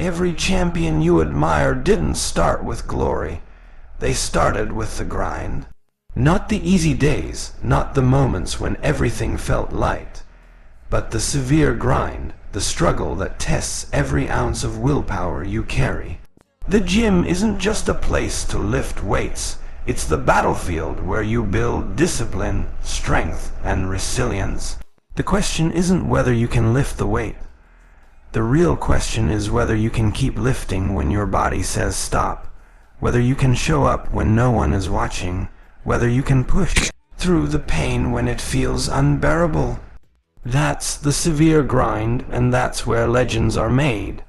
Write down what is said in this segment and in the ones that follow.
Every champion you admire didn't start with glory. They started with the grind. Not the easy days, not the moments when everything felt light, but the severe grind, the struggle that tests every ounce of willpower you carry. The gym isn't just a place to lift weights. It's the battlefield where you build discipline, strength, and resilience. The question isn't whether you can lift the weight. The real question is whether you can keep lifting when your body says stop, whether you can show up when no one is watching, whether you can push through the pain when it feels unbearable. That's the severe grind, and that's where legends are made.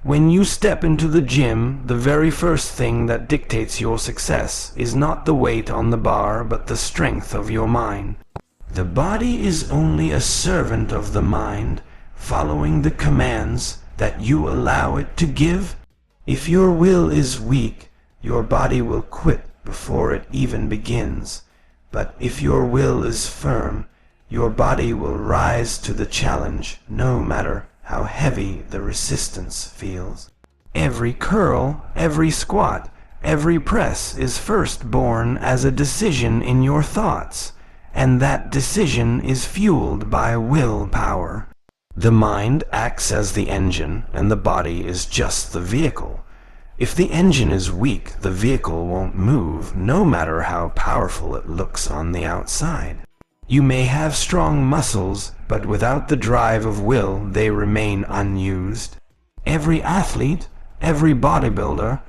When you step into the gym, the very first thing that dictates your success is not the weight on the bar, but the strength of your mind. The body is only a servant of the mind, following the commands that you allow it to give. If your will is weak, your body will quit before it even begins. But if your will is firm, your body will rise to the challenge, no matter how heavy the resistance feels. Every curl, every squat, every press is first born as a decision in your thoughts, and that decision is fueled by willpower. The mind acts as the engine, and the body is just the vehicle. If the engine is weak, the vehicle won't move, no matter how powerful it looks on the outside. You may have strong muscles, but without the drive of will, they remain unused. Every athlete, every bodybuilder,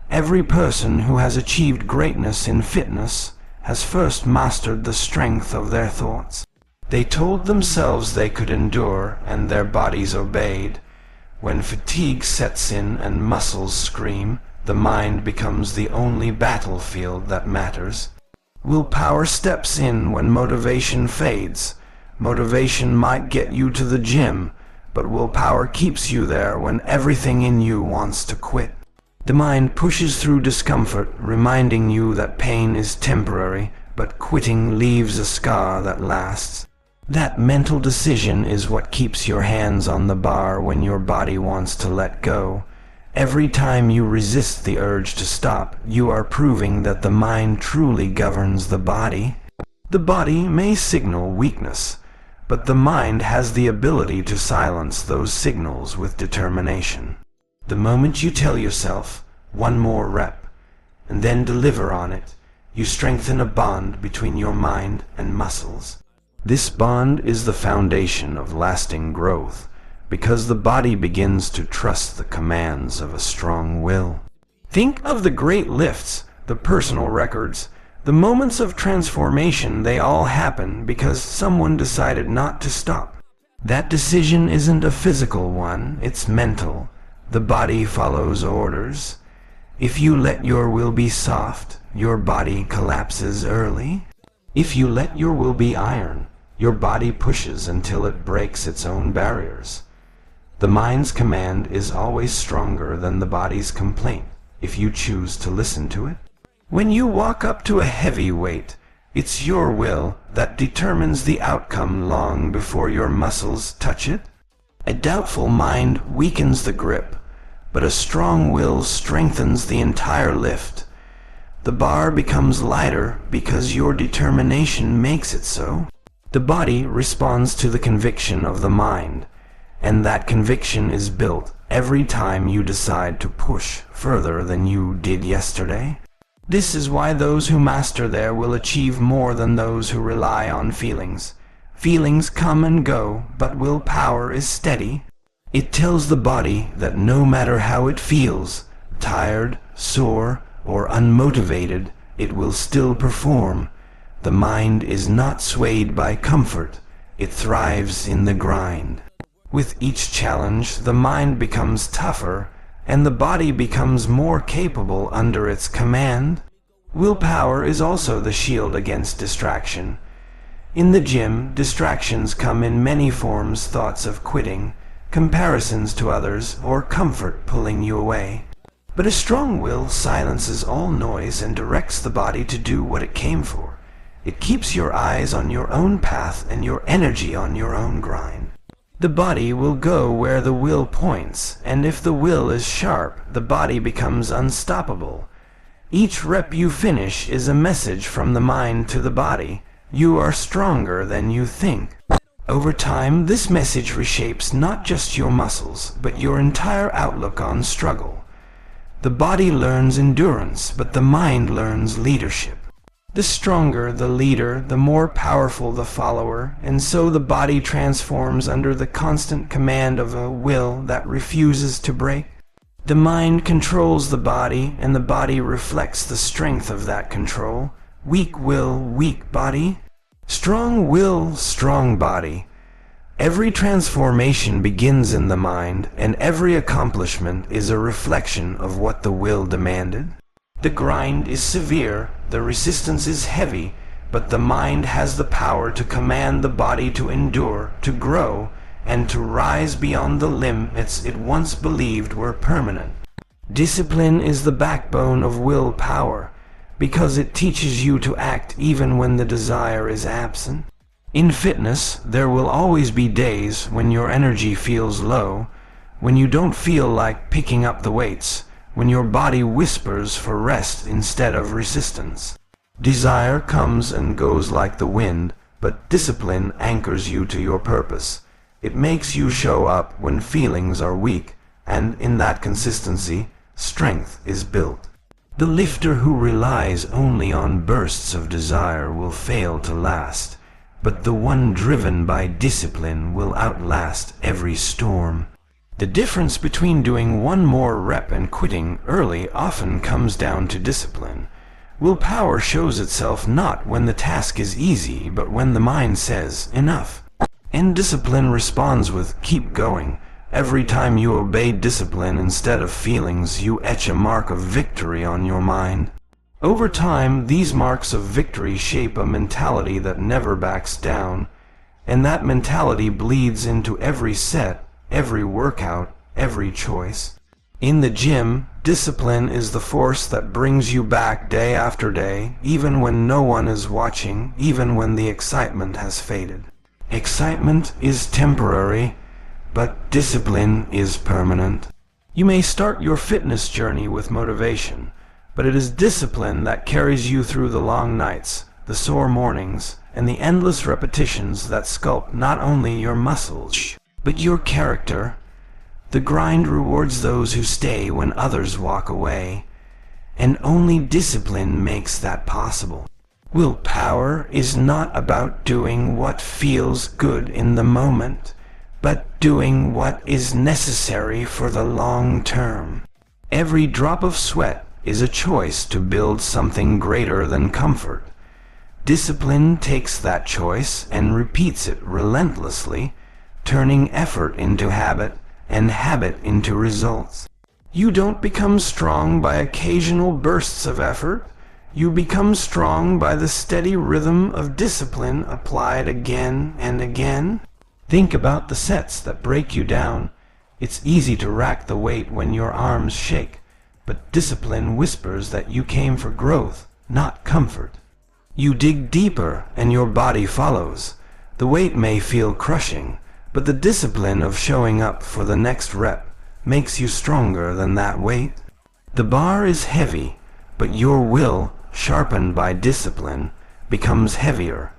every person who has achieved greatness in fitness has first mastered the strength of their thoughts. They told themselves they could endure, and their bodies obeyed. When fatigue sets in and muscles scream, the mind becomes the only battlefield that matters. Willpower steps in when motivation fades. Motivation might get you to the gym, but willpower keeps you there when everything in you wants to quit. The mind pushes through discomfort, reminding you that pain is temporary, but quitting leaves a scar that lasts. That mental decision is what keeps your hands on the bar when your body wants to let go. Every time you resist the urge to stop, you are proving that the mind truly governs the body. The body may signal weakness, but the mind has the ability to silence those signals with determination. The moment you tell yourself, one more rep, and then deliver on it, you strengthen a bond between your mind and muscles. This bond is the foundation of lasting growth, because the body begins to trust the commands of a strong will. Think of the great lifts, the personal records, the moments of transformation. They all happen because someone decided not to stop. That decision isn't a physical one, it's mental. The body follows orders. If you let your will be soft, your body collapses early. If you let your will be iron, your body pushes until it breaks its own barriers. The mind's command is always stronger than the body's complaint, if you choose to listen to it. When you walk up to a heavy weight, it's your will that determines the outcome long before your muscles touch it. A doubtful mind weakens the grip, but a strong will strengthens the entire lift. The bar becomes lighter because your determination makes it so. The body responds to the conviction of the mind, and that conviction is built every time you decide to push further than you did yesterday. This is why those who master there will achieve more than those who rely on feelings. Feelings come and go, but willpower is steady. It tells the body that no matter how it feels, tired, sore, or unmotivated, it will still perform. The mind is not swayed by comfort, it thrives in the grind. With each challenge, the mind becomes tougher, and the body becomes more capable under its command. Willpower is also the shield against distraction. In the gym, distractions come in many forms: thoughts of quitting, comparisons to others, or comfort pulling you away. But a strong will silences all noise and directs the body to do what it came for. It keeps your eyes on your own path and your energy on your own grind. The body will go where the will points, and if the will is sharp, the body becomes unstoppable. Each rep you finish is a message from the mind to the body. You are stronger than you think. Over time, this message reshapes not just your muscles, but your entire outlook on struggle. The body learns endurance, but the mind learns leadership. The stronger the leader, the more powerful the follower, and so the body transforms under the constant command of a will that refuses to break. The mind controls the body, and the body reflects the strength of that control. Weak will, weak body. Strong will, strong body. Every transformation begins in the mind, and every accomplishment is a reflection of what the will demanded. The grind is severe, the resistance is heavy, but the mind has the power to command the body to endure, to grow, and to rise beyond the limits it once believed were permanent. Discipline is the backbone of willpower, because it teaches you to act even when the desire is absent. In fitness, there will always be days when your energy feels low, when you don't feel like picking up the weights, when your body whispers for rest instead of resistance. Desire comes and goes like the wind, but discipline anchors you to your purpose. It makes you show up when feelings are weak, and in that consistency, strength is built. The lifter who relies only on bursts of desire will fail to last, but the one driven by discipline will outlast every storm. The difference between doing one more rep and quitting early often comes down to discipline. Willpower shows itself not when the task is easy, but when the mind says, enough. And discipline responds with, keep going. Every time you obey discipline instead of feelings, you etch a mark of victory on your mind. Over time, these marks of victory shape a mentality that never backs down, and that mentality bleeds into every set, every workout, every choice. In the gym, discipline is the force that brings you back day after day, even when no one is watching, even when the excitement has faded. Excitement is temporary, but discipline is permanent. You may start your fitness journey with motivation, but it is discipline that carries you through the long nights, the sore mornings, and the endless repetitions that sculpt not only your muscles, but your character. The grind rewards those who stay when others walk away, and only discipline makes that possible. Willpower is not about doing what feels good in the moment, but doing what is necessary for the long term. Every drop of sweat is a choice to build something greater than comfort. Discipline takes that choice and repeats it relentlessly, turning effort into habit and habit into results. You don't become strong by occasional bursts of effort. You become strong by the steady rhythm of discipline applied again and again. Think about the sets that break you down. It's easy to rack the weight when your arms shake, but discipline whispers that you came for growth, not comfort. You dig deeper and your body follows. The weight may feel crushing, but the discipline of showing up for the next rep makes you stronger than that weight. The bar is heavy, but your will, sharpened by discipline, becomes heavier.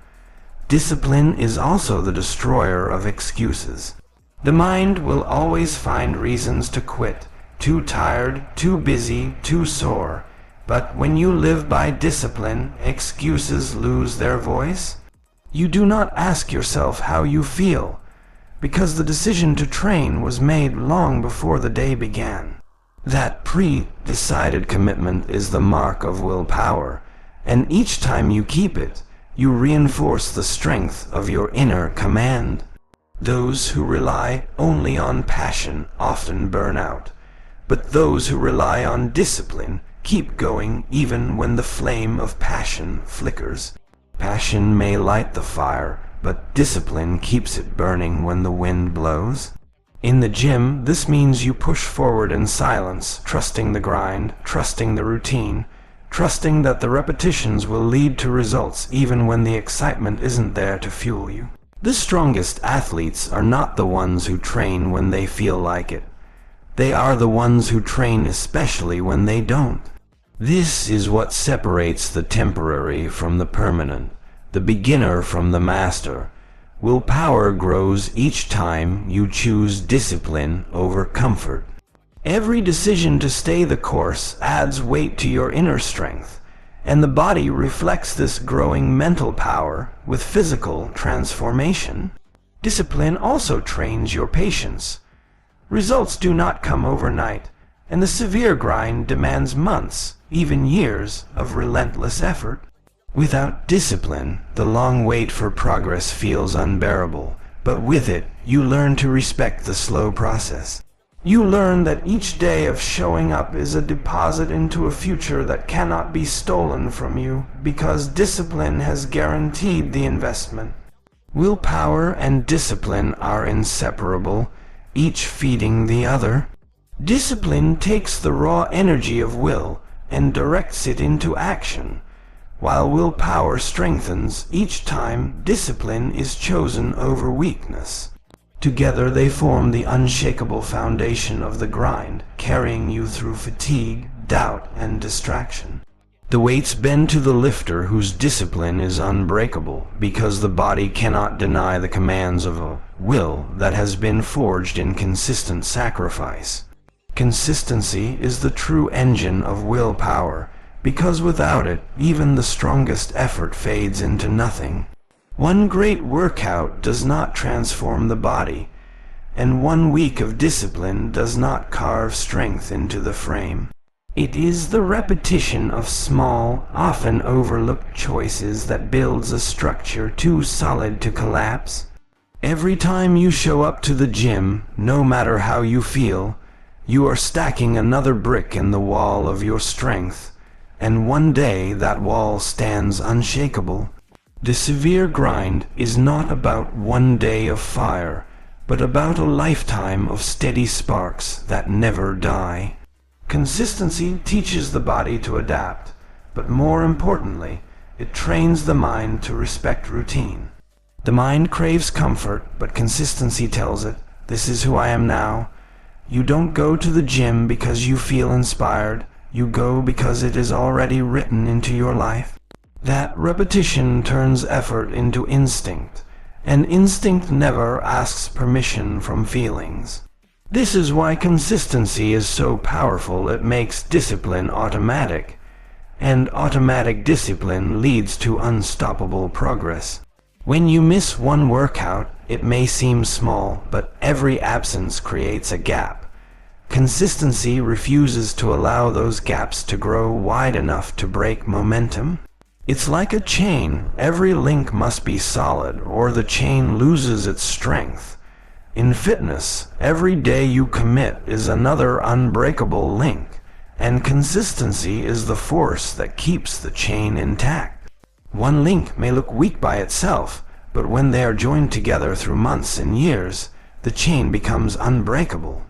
Discipline is also the destroyer of excuses. The mind will always find reasons to quit, too tired, too busy, too sore. But when you live by discipline, excuses lose their voice. You do not ask yourself how you feel, because the decision to train was made long before the day began. That pre-decided commitment is the mark of willpower, and each time you keep it, you reinforce the strength of your inner command. Those who rely only on passion often burn out, but those who rely on discipline keep going even when the flame of passion flickers. Passion may light the fire, but discipline keeps it burning when the wind blows. In the gym, this means you push forward in silence, trusting the grind, trusting the routine, trusting that the repetitions will lead to results even when the excitement isn't there to fuel you. The strongest athletes are not the ones who train when they feel like it. They are the ones who train especially when they don't. This is what separates the temporary from the permanent, the beginner from the master. Willpower grows each time you choose discipline over comfort. Every decision to stay the course adds weight to your inner strength, and the body reflects this growing mental power with physical transformation. Discipline also trains your patience. Results do not come overnight, and the severe grind demands months, even years, of relentless effort. Without discipline, the long wait for progress feels unbearable, but with it, you learn to respect the slow process. You learn that each day of showing up is a deposit into a future that cannot be stolen from you because discipline has guaranteed the investment. Willpower and discipline are inseparable, each feeding the other. Discipline takes the raw energy of will and directs it into action, while willpower strengthens each time discipline is chosen over weakness. Together they form the unshakable foundation of the grind, carrying you through fatigue, doubt, and distraction. The weights bend to the lifter whose discipline is unbreakable, because the body cannot deny the commands of a will that has been forged in consistent sacrifice. Consistency is the true engine of willpower, because without it, even the strongest effort fades into nothing. One great workout does not transform the body, and 1 week of discipline does not carve strength into the frame. It is the repetition of small, often overlooked choices that builds a structure too solid to collapse. Every time you show up to the gym, no matter how you feel, you are stacking another brick in the wall of your strength, and one day that wall stands unshakable. The severe grind is not about 1 day of fire, but about a lifetime of steady sparks that never die. Consistency teaches the body to adapt, but more importantly, it trains the mind to respect routine. The mind craves comfort, but consistency tells it, "This is who I am now." You don't go to the gym because you feel inspired, you go because it is already written into your life. That repetition turns effort into instinct, and instinct never asks permission from feelings. This is why consistency is so powerful. It makes discipline automatic, and automatic discipline leads to unstoppable progress. When you miss one workout, it may seem small, but every absence creates a gap. Consistency refuses to allow those gaps to grow wide enough to break momentum. It's like a chain. Every link must be solid, or the chain loses its strength. In fitness, every day you commit is another unbreakable link, and consistency is the force that keeps the chain intact. One link may look weak by itself, but when they are joined together through months and years, the chain becomes unbreakable.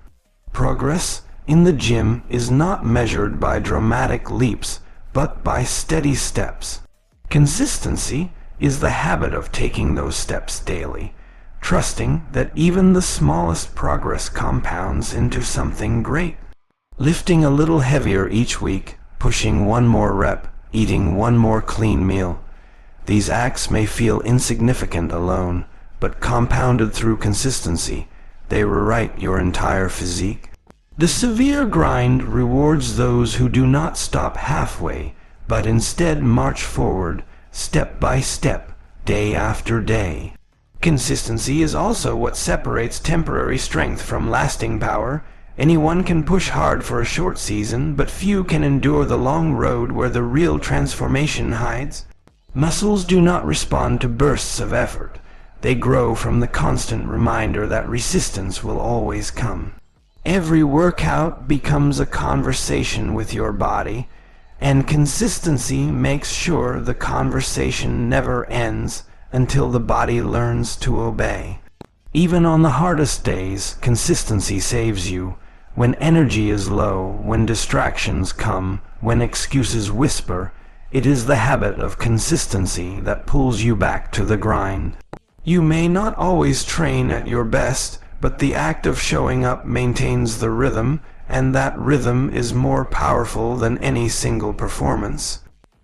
Progress in the gym is not measured by dramatic leaps, but by steady steps. Consistency is the habit of taking those steps daily, trusting that even the smallest progress compounds into something great. Lifting a little heavier each week, pushing one more rep, eating one more clean meal. These acts may feel insignificant alone, but compounded through consistency, they rewrite your entire physique. The severe grind rewards those who do not stop halfway, but instead march forward, step by step, day after day. Consistency is also what separates temporary strength from lasting power. Anyone can push hard for a short season, but few can endure the long road where the real transformation hides. Muscles do not respond to bursts of effort. They grow from the constant reminder that resistance will always come. Every workout becomes a conversation with your body, and consistency makes sure the conversation never ends until the body learns to obey. Even on the hardest days, consistency saves you. When energy is low, when distractions come, when excuses whisper, it is the habit of consistency that pulls you back to the grind. You may not always train at your best, but the act of showing up maintains the rhythm, and that rhythm is more powerful than any single performance.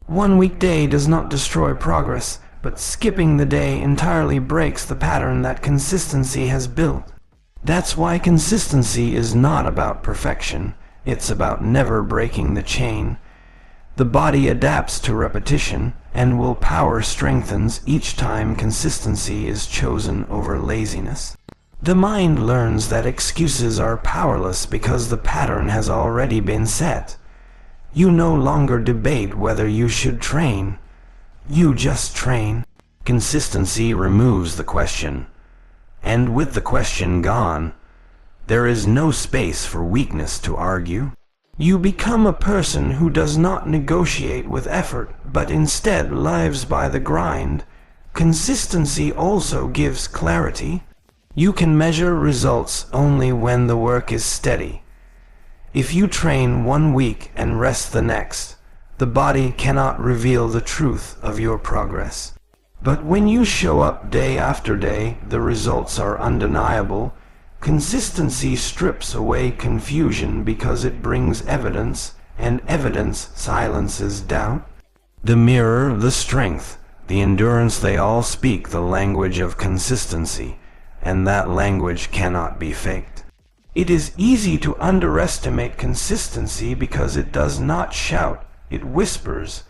One weekday does not destroy progress, but skipping the day entirely breaks the pattern that consistency has built. That's why consistency is not about perfection. It's about never breaking the chain. The body adapts to repetition, and willpower strengthens each time consistency is chosen over laziness. The mind learns that excuses are powerless because the pattern has already been set. You no longer debate whether you should train. You just train. Consistency removes the question. And with the question gone, there is no space for weakness to argue. You become a person who does not negotiate with effort, but instead lives by the grind. Consistency also gives clarity. You can measure results only when the work is steady. If you train 1 week and rest the next, the body cannot reveal the truth of your progress. But when you show up day after day, the results are undeniable. Consistency strips away confusion because it brings evidence, and evidence silences doubt. The mirror, the strength, the endurance, they all speak the language of consistency, and that language cannot be faked. It is easy to underestimate consistency because it does not shout, it whispers.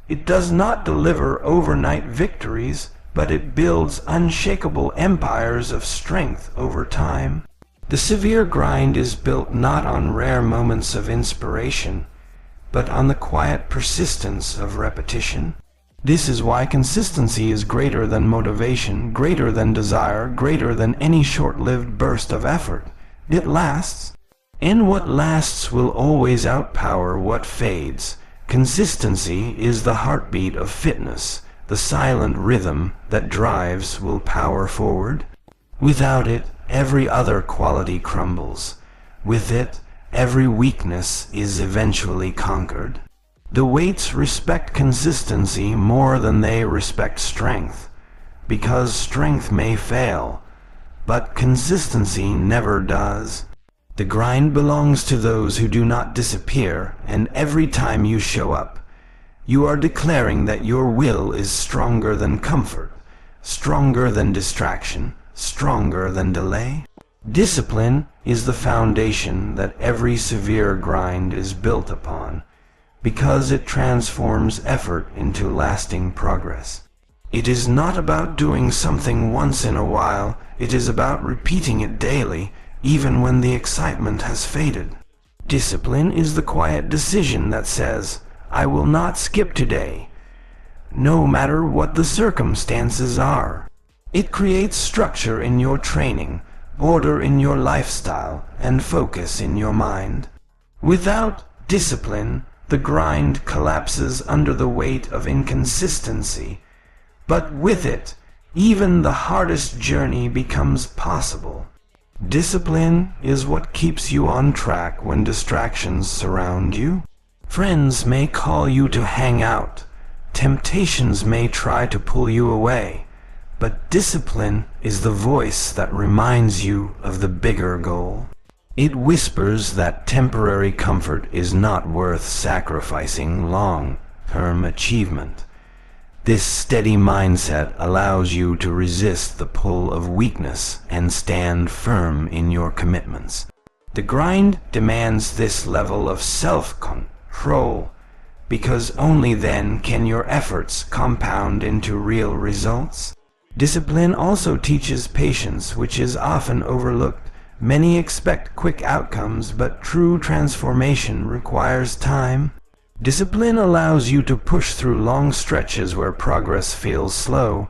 It does not deliver overnight victories, but it builds unshakable empires of strength over time. The severe grind is built not on rare moments of inspiration, but on the quiet persistence of repetition. This is why consistency is greater than motivation, greater than desire, greater than any short-lived burst of effort. It lasts, and what lasts will always outpower what fades. Consistency is the heartbeat of fitness, the silent rhythm that drives willpower forward. Without it, every other quality crumbles. With it, every weakness is eventually conquered. The weights respect consistency more than they respect strength, because strength may fail, but consistency never does. The grind belongs to those who do not disappear, and every time you show up, you are declaring that your will is stronger than comfort, stronger than distraction, stronger than delay. Discipline is the foundation that every severe grind is built upon, because it transforms effort into lasting progress. It is not about doing something once in a while, it is about repeating it daily, even when the excitement has faded. Discipline is the quiet decision that says, I will not skip today, no matter what the circumstances are. It creates structure in your training, order in your lifestyle, and focus in your mind. Without discipline, the grind collapses under the weight of inconsistency, but with it, even the hardest journey becomes possible. Discipline is what keeps you on track when distractions surround you. Friends may call you to hang out. Temptations may try to pull you away. But discipline is the voice that reminds you of the bigger goal. It whispers that temporary comfort is not worth sacrificing long-term achievement. This steady mindset allows you to resist the pull of weakness and stand firm in your commitments. The grind demands this level of self-control, because only then can your efforts compound into real results. Discipline also teaches patience, which is often overlooked. Many expect quick outcomes, but true transformation requires time. Discipline allows you to push through long stretches where progress feels slow.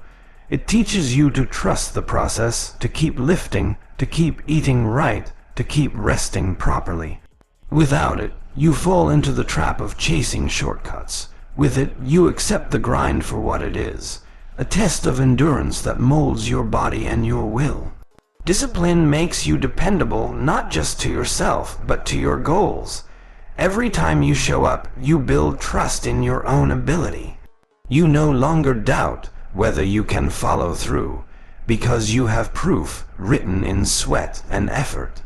It teaches you to trust the process, to keep lifting, to keep eating right, to keep resting properly. Without it, you fall into the trap of chasing shortcuts. With it, you accept the grind for what it is, a test of endurance that molds your body and your will. Discipline makes you dependable not just to yourself, but to your goals. Every time you show up, you build trust in your own ability. You no longer doubt whether you can follow through, because you have proof written in sweat and effort.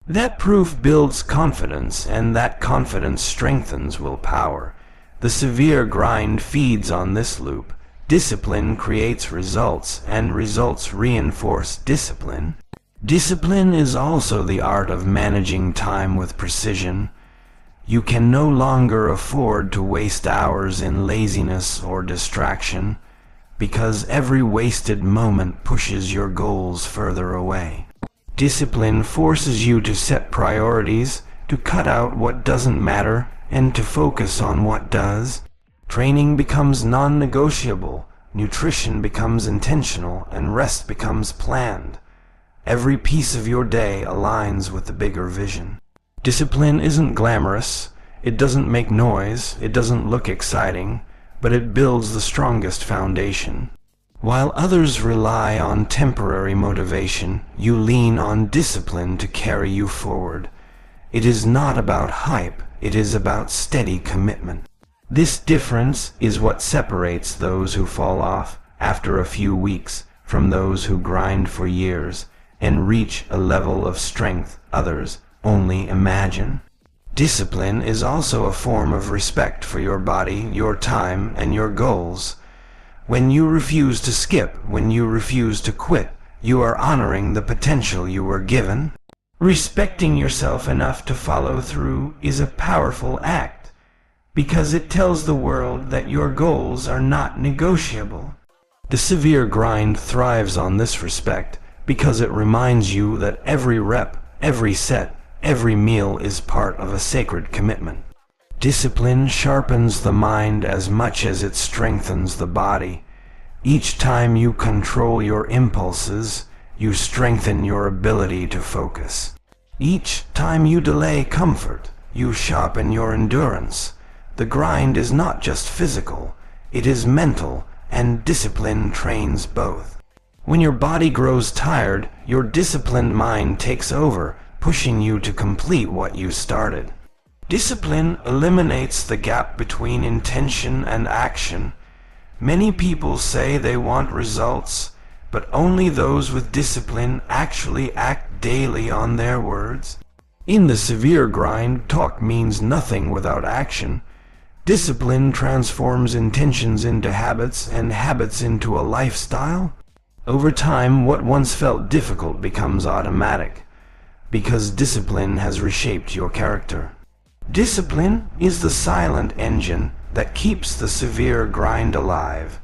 That proof builds confidence, and that confidence strengthens willpower. The severe grind feeds on this loop. Discipline creates results, and results reinforce discipline. Discipline is also the art of managing time with precision. You can no longer afford to waste hours in laziness or distraction, because every wasted moment pushes your goals further away. Discipline forces you to set priorities, to cut out what doesn't matter, and to focus on what does. Training becomes non-negotiable, nutrition becomes intentional, and rest becomes planned. Every piece of your day aligns with the bigger vision. Discipline isn't glamorous, it doesn't make noise, it doesn't look exciting, but it builds the strongest foundation. While others rely on temporary motivation, you lean on discipline to carry you forward. It is not about hype, it is about steady commitment. This difference is what separates those who fall off after a few weeks from those who grind for years and reach a level of strength others only imagine. Discipline is also a form of respect for your body, your time, and your goals. When you refuse to skip, when you refuse to quit, you are honoring the potential you were given. Respecting yourself enough to follow through is a powerful act, because it tells the world that your goals are not negotiable. The severe grind thrives on this respect, because it reminds you that every rep, every set, every meal is part of a sacred commitment. Discipline sharpens the mind as much as it strengthens the body. Each time you control your impulses, you strengthen your ability to focus. Each time you delay comfort, you sharpen your endurance. The grind is not just physical, it is mental, and discipline trains both. When your body grows tired, your disciplined mind takes over, pushing you to complete what you started. Discipline eliminates the gap between intention and action. Many people say they want results, but only those with discipline actually act daily on their words. In the severe grind, talk means nothing without action. Discipline transforms intentions into habits, and habits into a lifestyle. Over time, what once felt difficult becomes automatic, because discipline has reshaped your character. Discipline is the silent engine that keeps the severe grind alive.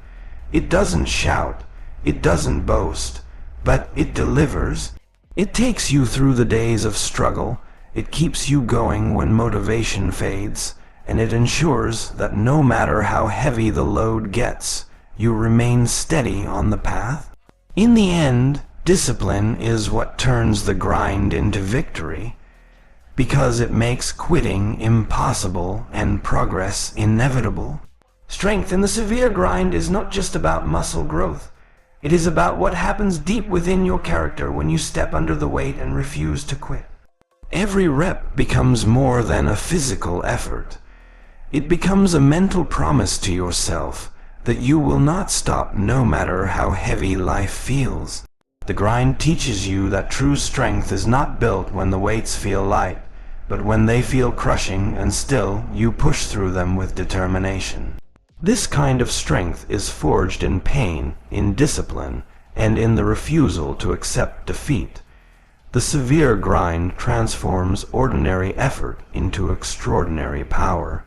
It doesn't shout, it doesn't boast, but it delivers. It takes you through the days of struggle, it keeps you going when motivation fades, and it ensures that no matter how heavy the load gets, you remain steady on the path. In the end, discipline is what turns the grind into victory, because it makes quitting impossible and progress inevitable. Strength in the severe grind is not just about muscle growth. It is about what happens deep within your character when you step under the weight and refuse to quit. Every rep becomes more than a physical effort. It becomes a mental promise to yourself that you will not stop no matter how heavy life feels. The grind teaches you that true strength is not built when the weights feel light, but when they feel crushing, and still you push through them with determination. This kind of strength is forged in pain, in discipline, and in the refusal to accept defeat. The severe grind transforms ordinary effort into extraordinary power.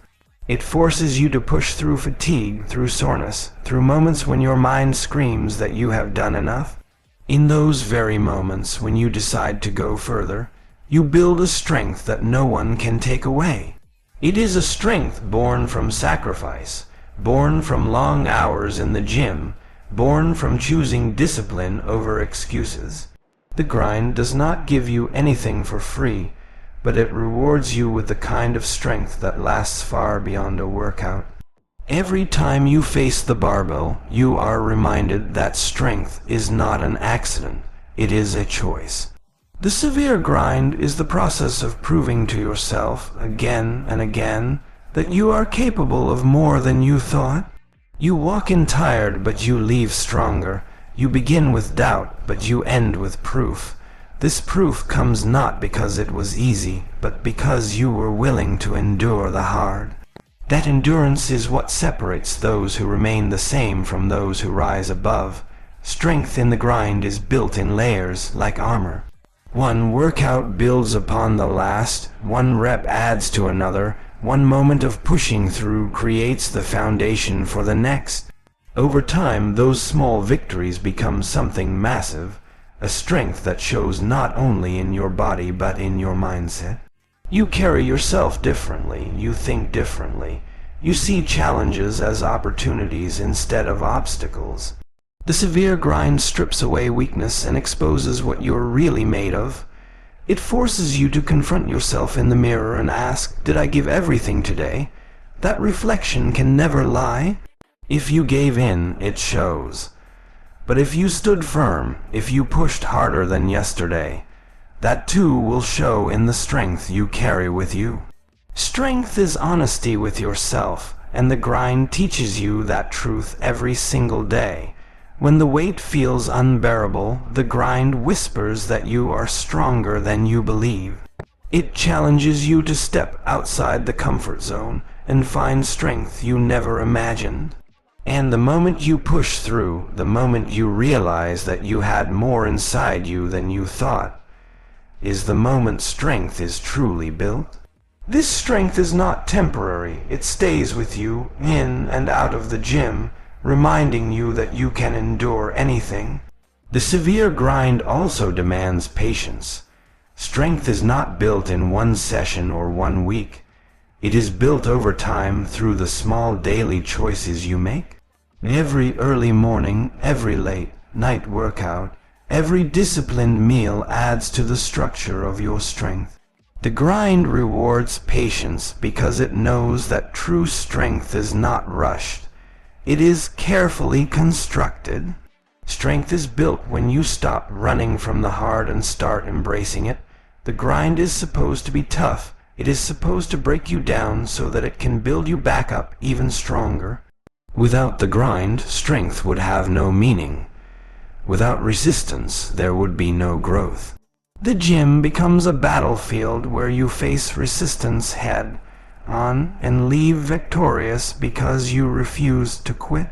It forces you to push through fatigue, through soreness, through moments when your mind screams that you have done enough. In those very moments when you decide to go further, you build a strength that no one can take away. It is a strength born from sacrifice, born from long hours in the gym, born from choosing discipline over excuses. The grind does not give you anything for free, but it rewards you with the kind of strength that lasts far beyond a workout. Every time you face the barbell, you are reminded that strength is not an accident, it is a choice. The severe grind is the process of proving to yourself, again and again, that you are capable of more than you thought. You walk in tired, but you leave stronger, You begin with doubt, but you end with proof. This proof comes not because it was easy, but because you were willing to endure the hard. That endurance is what separates those who remain the same from those who rise above. Strength in the grind is built in layers, like armor. One workout builds upon the last, one rep adds to another, one moment of pushing through creates the foundation for the next. Over time, those small victories become something massive, a strength that shows not only in your body but in your mindset. You carry yourself differently, you think differently, you see challenges as opportunities instead of obstacles. The severe grind strips away weakness and exposes what you're really made of. It forces you to confront yourself in the mirror and ask, did I give everything today? That reflection can never lie. If you gave in, it shows. But if you stood firm, if you pushed harder than yesterday, that too will show in the strength you carry with you. Strength is honesty with yourself, and the grind teaches you that truth every single day. When the weight feels unbearable, the grind whispers that you are stronger than you believe. It challenges you to step outside the comfort zone and find strength you never imagined. And the moment you push through, the moment you realize that you had more inside you than you thought, is the moment strength is truly built. This strength is not temporary. It stays with you, in and out of the gym, reminding you that you can endure anything. The severe grind also demands patience. Strength is not built in one session or 1 week. It is built over time through the small daily choices you make. Every early morning, every late night workout, every disciplined meal adds to the structure of your strength. The grind rewards patience because it knows that true strength is not rushed. It is carefully constructed. Strength is built when you stop running from the hard and start embracing it. The grind is supposed to be tough. It is supposed to break you down so that it can build you back up even stronger. Without the grind, strength would have no meaning. Without resistance, there would be no growth. The gym becomes a battlefield where you face resistance head on and leave victorious because you refuse to quit.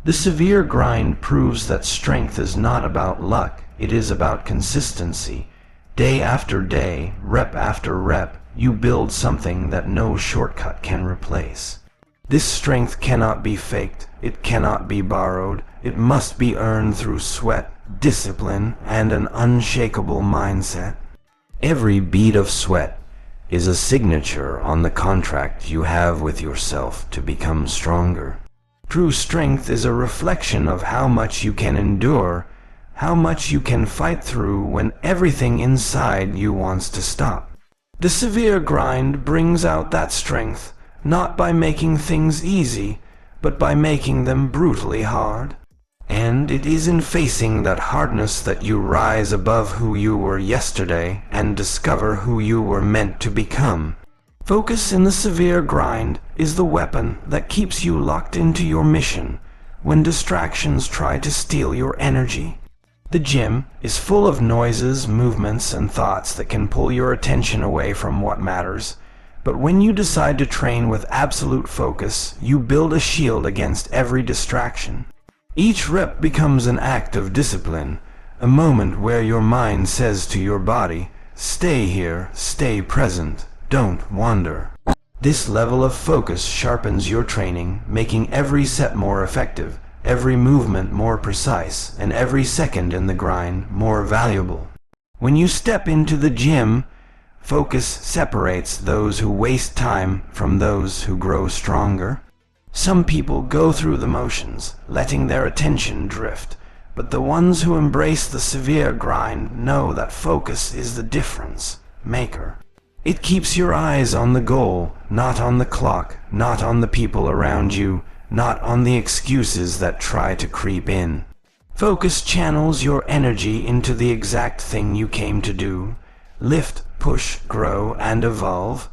The severe grind proves that strength is not about luck, it is about consistency. Day after day, rep after rep, you build something that no shortcut can replace. This strength cannot be faked, it cannot be borrowed, it must be earned through sweat, discipline, and an unshakable mindset. Every bead of sweat is a signature on the contract you have with yourself to become stronger. True strength is a reflection of how much you can endure, how much you can fight through when everything inside you wants to stop. The severe grind brings out that strength, not by making things easy, but by making them brutally hard. And it is in facing that hardness that you rise above who you were yesterday and discover who you were meant to become. Focus in the severe grind is the weapon that keeps you locked into your mission when distractions try to steal your energy. The gym is full of noises, movements, and thoughts that can pull your attention away from what matters. But when you decide to train with absolute focus, you build a shield against every distraction. Each rep becomes an act of discipline, a moment where your mind says to your body, stay here, stay present, don't wander. This level of focus sharpens your training, making every set more effective, every movement more precise, and every second in the grind more valuable. When you step into the gym, focus separates those who waste time from those who grow stronger. Some people go through the motions, letting their attention drift, but the ones who embrace the severe grind know that focus is the difference maker. It keeps your eyes on the goal, not on the clock, not on the people around you, not on the excuses that try to creep in. Focus channels your energy into the exact thing you came to do. Lift, push, grow, and evolve.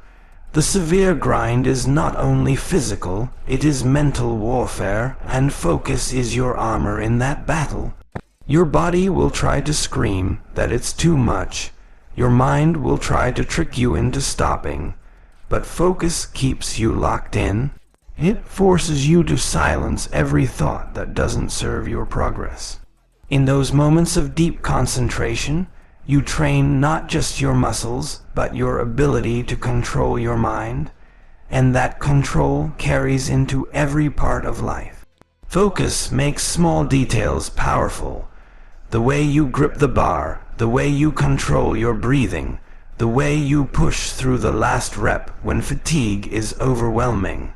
The severe grind is not only physical, it is mental warfare, and focus is your armor in that battle. Your body will try to scream that it's too much. Your mind will try to trick you into stopping. But focus keeps you locked in. It forces you to silence every thought that doesn't serve your progress. In those moments of deep concentration, you train not just your muscles, but your ability to control your mind, and that control carries into every part of life. Focus makes small details powerful. The way you grip the bar, the way you control your breathing, the way you push through the last rep when fatigue is overwhelming.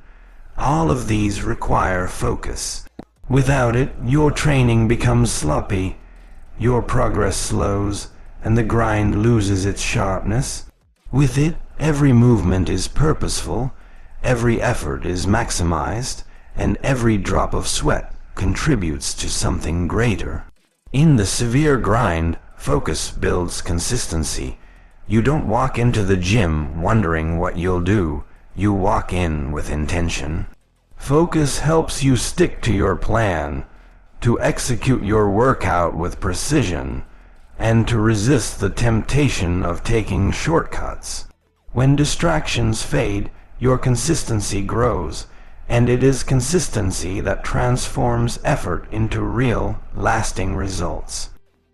All of these require focus. Without it, your training becomes sloppy, your progress slows, and the grind loses its sharpness. With it, every movement is purposeful, every effort is maximized, and every drop of sweat contributes to something greater. In the severe grind, focus builds consistency. You don't walk into the gym wondering what you'll do. You walk in with intention. Focus helps you stick to your plan, to execute your workout with precision, and to resist the temptation of taking shortcuts. When distractions fade, your consistency grows, and it is consistency that transforms effort into real, lasting results.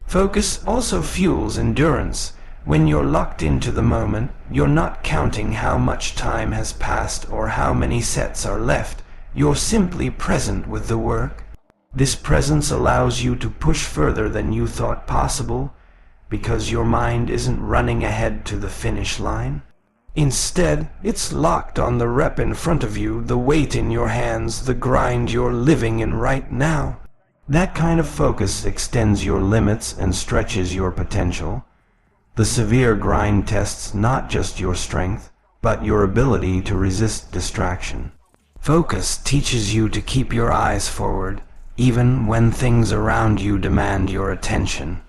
Focus also fuels endurance. When you're locked into the moment, you're not counting how much time has passed or how many sets are left. You're simply present with the work. This presence allows you to push further than you thought possible, because your mind isn't running ahead to the finish line. Instead, it's locked on the rep in front of you, the weight in your hands, the grind you're living in right now. That kind of focus extends your limits and stretches your potential. The severe grind tests not just your strength, but your ability to resist distraction. Focus teaches you to keep your eyes forward, even when things around you demand your attention.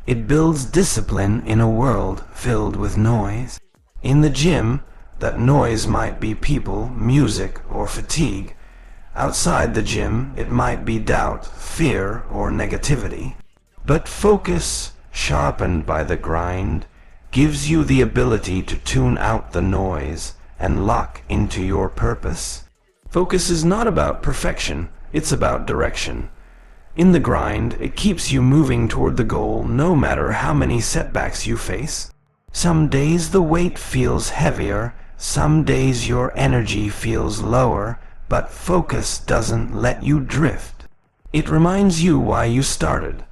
It builds discipline in a world filled with noise. In the gym, that noise might be people, music, or fatigue. Outside the gym, it might be doubt, fear, or negativity. But focus, sharpened by the grind, gives you the ability to tune out the noise and lock into your purpose. Focus is not about perfection, it's about direction. In the grind, it keeps you moving toward the goal no matter how many setbacks you face. Some days the weight feels heavier, some days your energy feels lower, but focus doesn't let you drift. It reminds you why you started.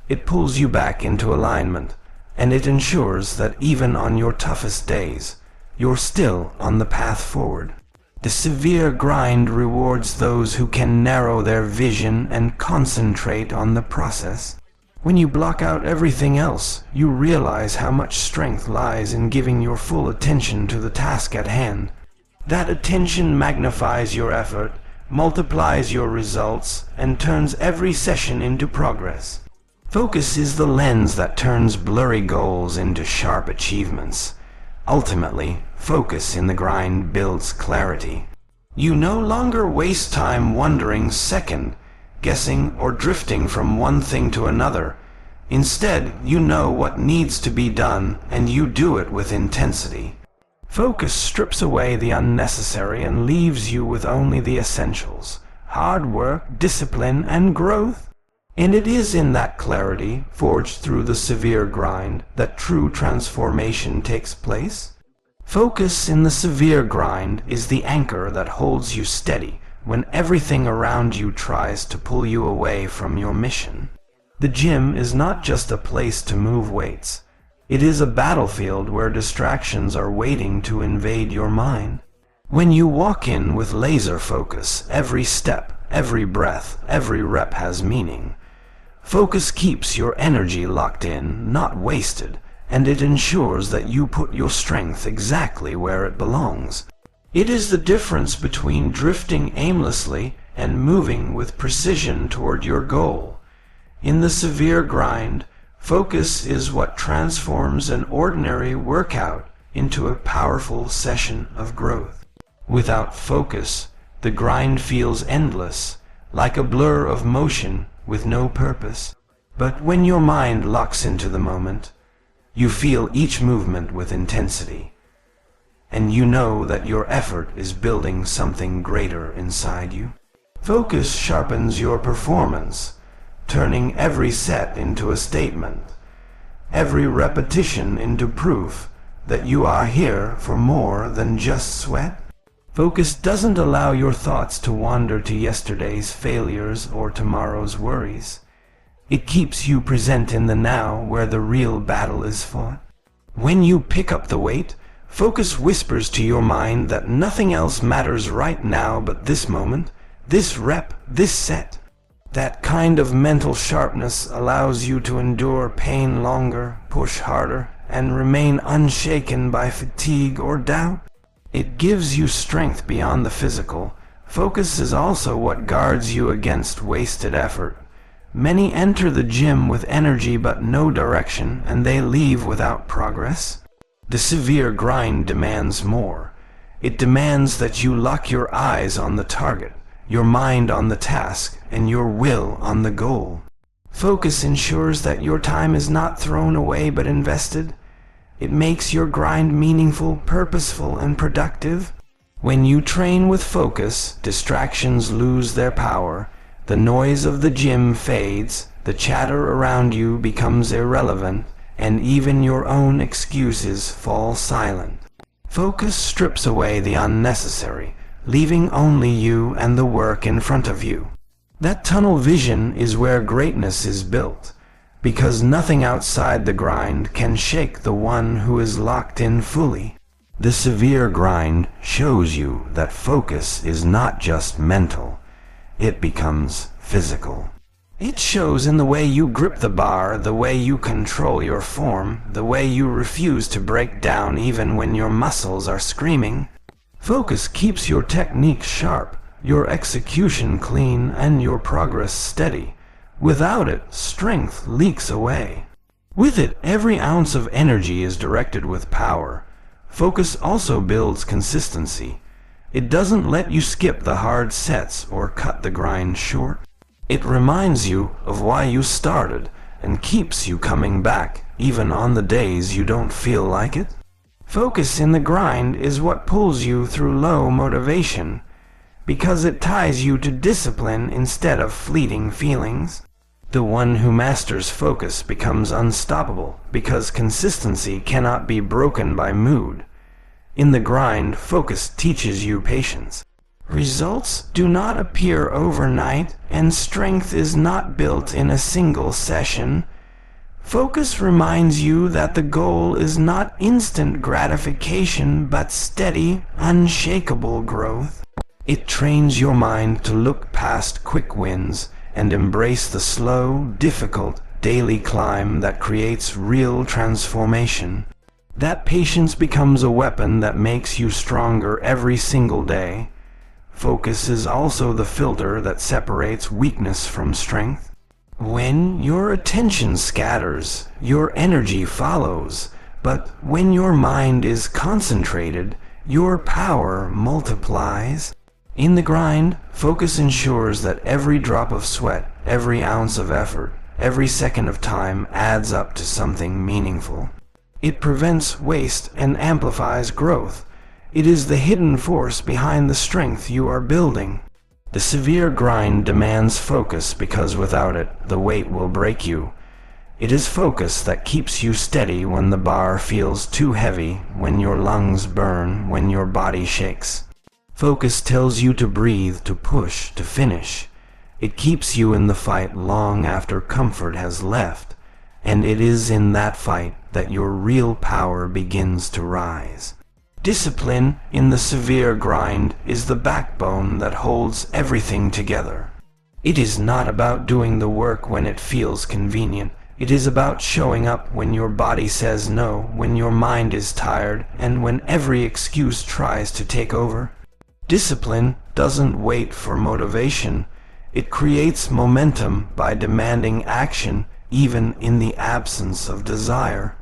It pulls you back into alignment, and it ensures that even on your toughest days, you're still on the path forward. The severe grind rewards those who can narrow their vision and concentrate on the process. When you block out everything else, you realize how much strength lies in giving your full attention to the task at hand. That attention magnifies your effort, multiplies your results, and turns every session into progress. Focus is the lens that turns blurry goals into sharp achievements. Ultimately, focus in the grind builds clarity. You no longer waste time wondering, second guessing, or drifting from one thing to another. Instead, you know what needs to be done, and you do it with intensity. Focus strips away the unnecessary and leaves you with only the essentials: hard work, discipline, and growth. And it is in that clarity, forged through the severe grind, that true transformation takes place. Focus in the severe grind is the anchor that holds you steady when everything around you tries to pull you away from your mission. The gym is not just a place to move weights. It is a battlefield where distractions are waiting to invade your mind. When you walk in with laser focus, every step, every breath, every rep has meaning. Focus keeps your energy locked in, not wasted, and it ensures that you put your strength exactly where it belongs. It is the difference between drifting aimlessly and moving with precision toward your goal. In the severe grind, focus is what transforms an ordinary workout into a powerful session of growth. Without focus, the grind feels endless, like a blur of motion with no purpose. But when your mind locks into the moment, you feel each movement with intensity, and you know that your effort is building something greater inside you. Focus sharpens your performance, turning every set into a statement, every repetition into proof that you are here for more than just sweat. Focus doesn't allow your thoughts to wander to yesterday's failures or tomorrow's worries. It keeps you present in the now where the real battle is fought. When you pick up the weight, focus whispers to your mind that nothing else matters right now but this moment, this rep, this set. That kind of mental sharpness allows you to endure pain longer, push harder, and remain unshaken by fatigue or doubt. It gives you strength beyond the physical. Focus is also what guards you against wasted effort. Many enter the gym with energy but no direction, and they leave without progress. The severe grind demands more. It demands that you lock your eyes on the target, your mind on the task, and your will on the goal. Focus ensures that your time is not thrown away but invested. It makes your grind meaningful, purposeful, and productive. When you train with focus, distractions lose their power. The noise of the gym fades, the chatter around you becomes irrelevant, and even your own excuses fall silent. Focus strips away the unnecessary, leaving only you and the work in front of you. That tunnel vision is where greatness is built, because nothing outside the grind can shake the one who is locked in fully. The severe grind shows you that focus is not just mental. It becomes physical. It shows in the way you grip the bar, the way you control your form, the way you refuse to break down even when your muscles are screaming. Focus keeps your technique sharp, your execution clean, and your progress steady. Without it, strength leaks away. With it, every ounce of energy is directed with power. Focus also builds consistency. It doesn't let you skip the hard sets or cut the grind short. It reminds you of why you started and keeps you coming back, even on the days you don't feel like it. Focus in the grind is what pulls you through low motivation, because it ties you to discipline instead of fleeting feelings. The one who masters focus becomes unstoppable, because consistency cannot be broken by mood. In the grind, focus teaches you patience. Results do not appear overnight, and strength is not built in a single session. Focus reminds you that the goal is not instant gratification, but steady, unshakable growth. It trains your mind to look past quick wins and embrace the slow, difficult, daily climb that creates real transformation. That patience becomes a weapon that makes you stronger every single day. Focus is also the filter that separates weakness from strength. When your attention scatters, your energy follows, but when your mind is concentrated, your power multiplies. In the grind, focus ensures that every drop of sweat, every ounce of effort, every second of time adds up to something meaningful. It prevents waste and amplifies growth. It is the hidden force behind the strength you are building. The severe grind demands focus because without it, the weight will break you. It is focus that keeps you steady when the bar feels too heavy, when your lungs burn, when your body shakes. Focus tells you to breathe, to push, to finish. It keeps you in the fight long after comfort has left, and it is in that fight that your real power begins to rise. Discipline in the severe grind is the backbone that holds everything together. It is not about doing the work when it feels convenient. It is about showing up when your body says no, when your mind is tired, and when every excuse tries to take over. Discipline doesn't wait for motivation. It creates momentum by demanding action, even in the absence of desire.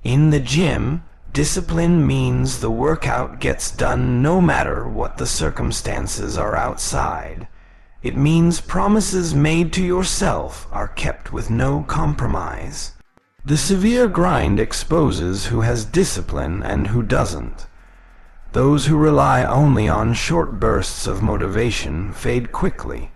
In the gym, discipline means the workout gets done no matter what the circumstances are outside. It means promises made to yourself are kept with no compromise. The severe grind exposes who has discipline and who doesn't. Those who rely only on short bursts of motivation fade quickly,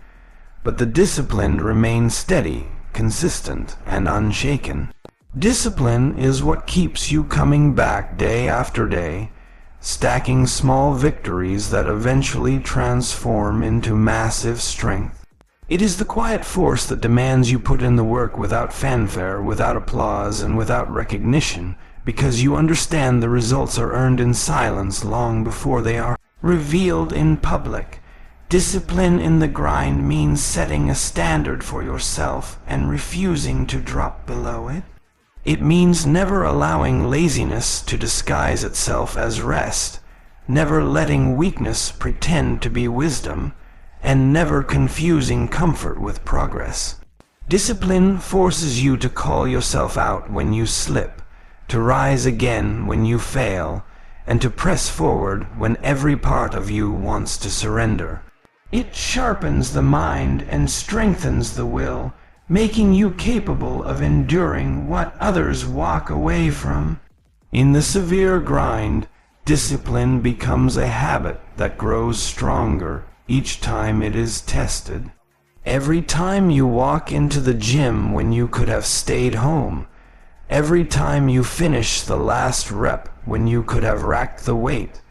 but the disciplined remain steady, consistent, and unshaken. Discipline is what keeps you coming back day after day, stacking small victories that eventually transform into massive strength. It is the quiet force that demands you put in the work without fanfare, without applause, and without recognition, because you understand the results are earned in silence long before they are revealed in public. Discipline in the grind means setting a standard for yourself and refusing to drop below it. It means never allowing laziness to disguise itself as rest, never letting weakness pretend to be wisdom, and never confusing comfort with progress. Discipline forces you to call yourself out when you slip, to rise again when you fail, and to press forward when every part of you wants to surrender. It sharpens the mind and strengthens the will, making you capable of enduring what others walk away from. In the severe grind, discipline becomes a habit that grows stronger each time it is tested. Every time you walk into the gym when you could have stayed home, every time you finish the last rep when you could have racked the weight,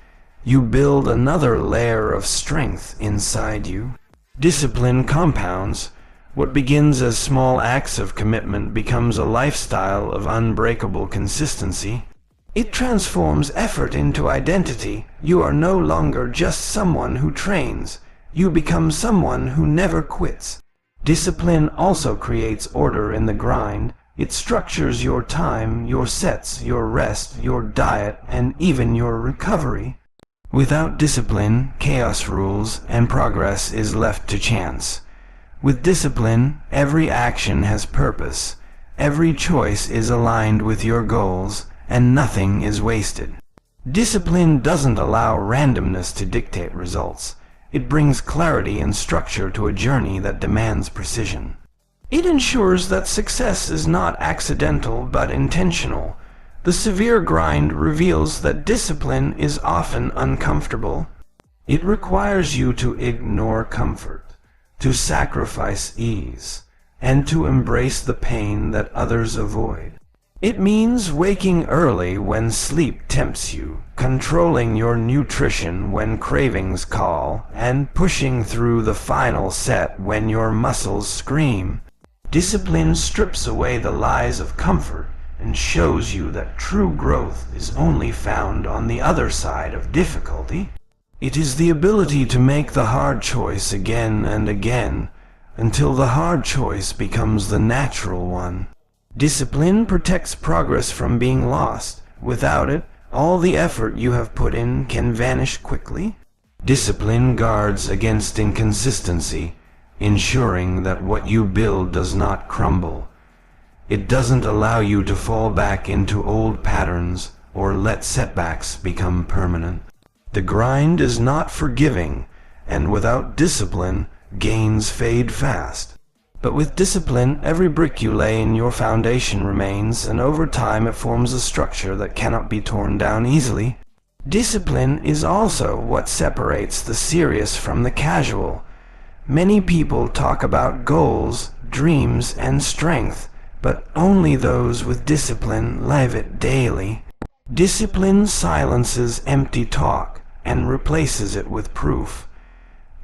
you build another layer of strength inside you. Discipline compounds. What begins as small acts of commitment becomes a lifestyle of unbreakable consistency. It transforms effort into identity. You are no longer just someone who trains. You become someone who never quits. Discipline also creates order in the grind. It structures your time, your sets, your rest, your diet, and even your recovery. Without discipline, chaos rules, and progress is left to chance. With discipline, every action has purpose, every choice is aligned with your goals, and nothing is wasted. Discipline doesn't allow randomness to dictate results. It brings clarity and structure to a journey that demands precision. It ensures that success is not accidental but intentional. The severe grind reveals that discipline is often uncomfortable. It requires you to ignore comfort, to sacrifice ease, and to embrace the pain that others avoid. It means waking early when sleep tempts you, controlling your nutrition when cravings call, and pushing through the final set when your muscles scream. Discipline strips away the lies of comfort and shows you that true growth is only found on the other side of difficulty. It is the ability to make the hard choice again and again, until the hard choice becomes the natural one. Discipline protects progress from being lost. Without it, all the effort you have put in can vanish quickly. Discipline guards against inconsistency, ensuring that what you build does not crumble. It doesn't allow you to fall back into old patterns or let setbacks become permanent. The grind is not forgiving, and without discipline, gains fade fast. But with discipline, every brick you lay in your foundation remains, and over time it forms a structure that cannot be torn down easily. Discipline is also what separates the serious from the casual. Many people talk about goals, dreams, and strength, but only those with discipline live it daily. Discipline silences empty talk and replaces it with proof.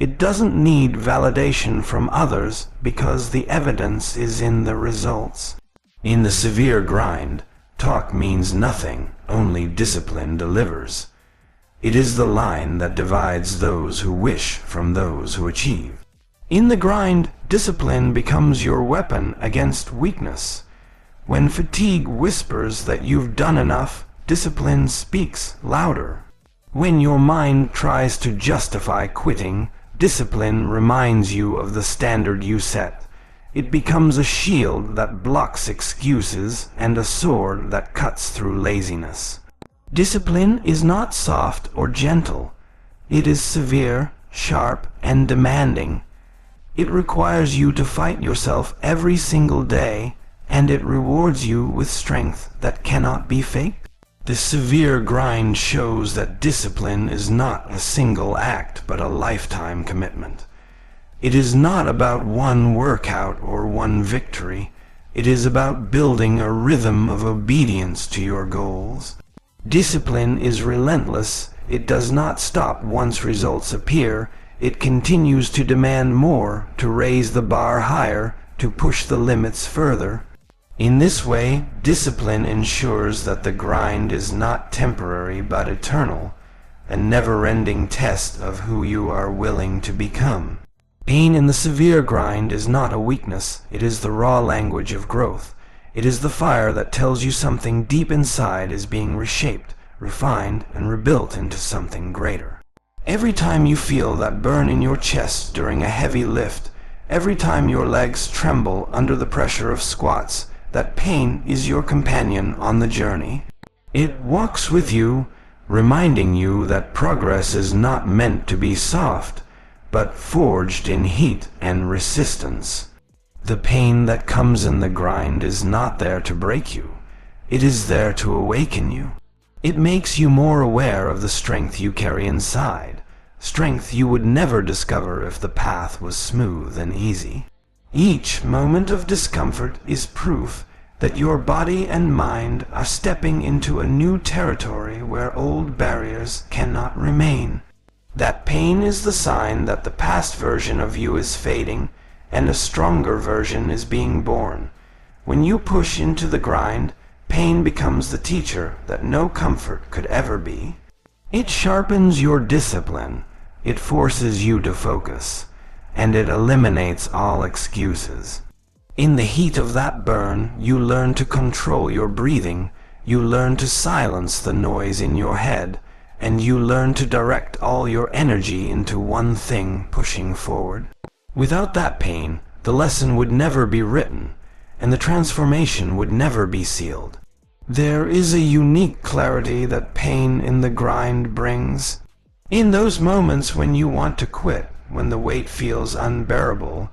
It doesn't need validation from others because the evidence is in the results. In the severe grind, talk means nothing, only discipline delivers. It is the line that divides those who wish from those who achieve. In the grind, discipline becomes your weapon against weakness. When fatigue whispers that you've done enough, discipline speaks louder. When your mind tries to justify quitting, discipline reminds you of the standard you set. It becomes a shield that blocks excuses and a sword that cuts through laziness. Discipline is not soft or gentle. It is severe, sharp, and demanding. It requires you to fight yourself every single day, and it rewards you with strength that cannot be faked. The severe grind shows that discipline is not a single act, but a lifetime commitment. It is not about one workout or one victory. It is about building a rhythm of obedience to your goals. Discipline is relentless. It does not stop once results appear. It continues to demand more, to raise the bar higher, to push the limits further. In this way, discipline ensures that the grind is not temporary but eternal, a never-ending test of who you are willing to become. Pain in the severe grind is not a weakness. It is the raw language of growth. It is the fire that tells you something deep inside is being reshaped, refined, and rebuilt into something greater. Every time you feel that burn in your chest during a heavy lift, every time your legs tremble under the pressure of squats, that pain is your companion on the journey. It walks with you, reminding you that progress is not meant to be soft, but forged in heat and resistance. The pain that comes in the grind is not there to break you. It is there to awaken you. It makes you more aware of the strength you carry inside, strength you would never discover if the path was smooth and easy. Each moment of discomfort is proof that your body and mind are stepping into a new territory where old barriers cannot remain. That pain is the sign that the past version of you is fading and a stronger version is being born. When you push into the grind, pain becomes the teacher that no comfort could ever be. It sharpens your discipline, it forces you to focus, and it eliminates all excuses. In the heat of that burn, you learn to control your breathing, you learn to silence the noise in your head, and you learn to direct all your energy into one thing, pushing forward. Without that pain, the lesson would never be written, and the transformation would never be sealed. There is a unique clarity that pain in the grind brings. In those moments when you want to quit, when the weight feels unbearable,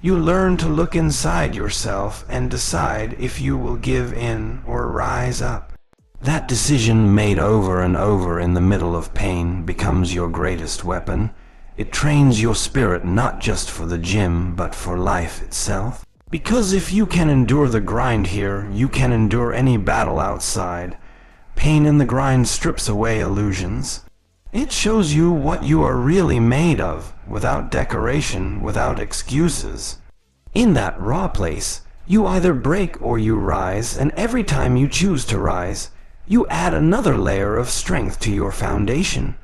you learn to look inside yourself and decide if you will give in or rise up. That decision made over and over in the middle of pain becomes your greatest weapon. It trains your spirit not just for the gym, but for life itself. Because if you can endure the grind here, you can endure any battle outside. Pain in the grind strips away illusions. It shows you what you are really made of, without decoration, without excuses. In that raw place, you either break or you rise, and every time you choose to rise, you add another layer of strength to your foundation.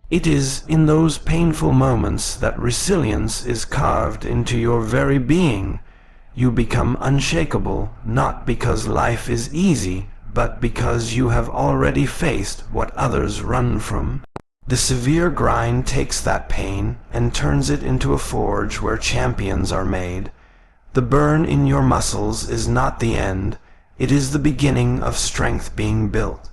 It is in those painful moments that resilience is carved into your very being. You become unshakable, not because life is easy, but because you have already faced what others run from. The severe grind takes that pain and turns it into a forge where champions are made. The burn in your muscles is not the end, it is the beginning of strength being built.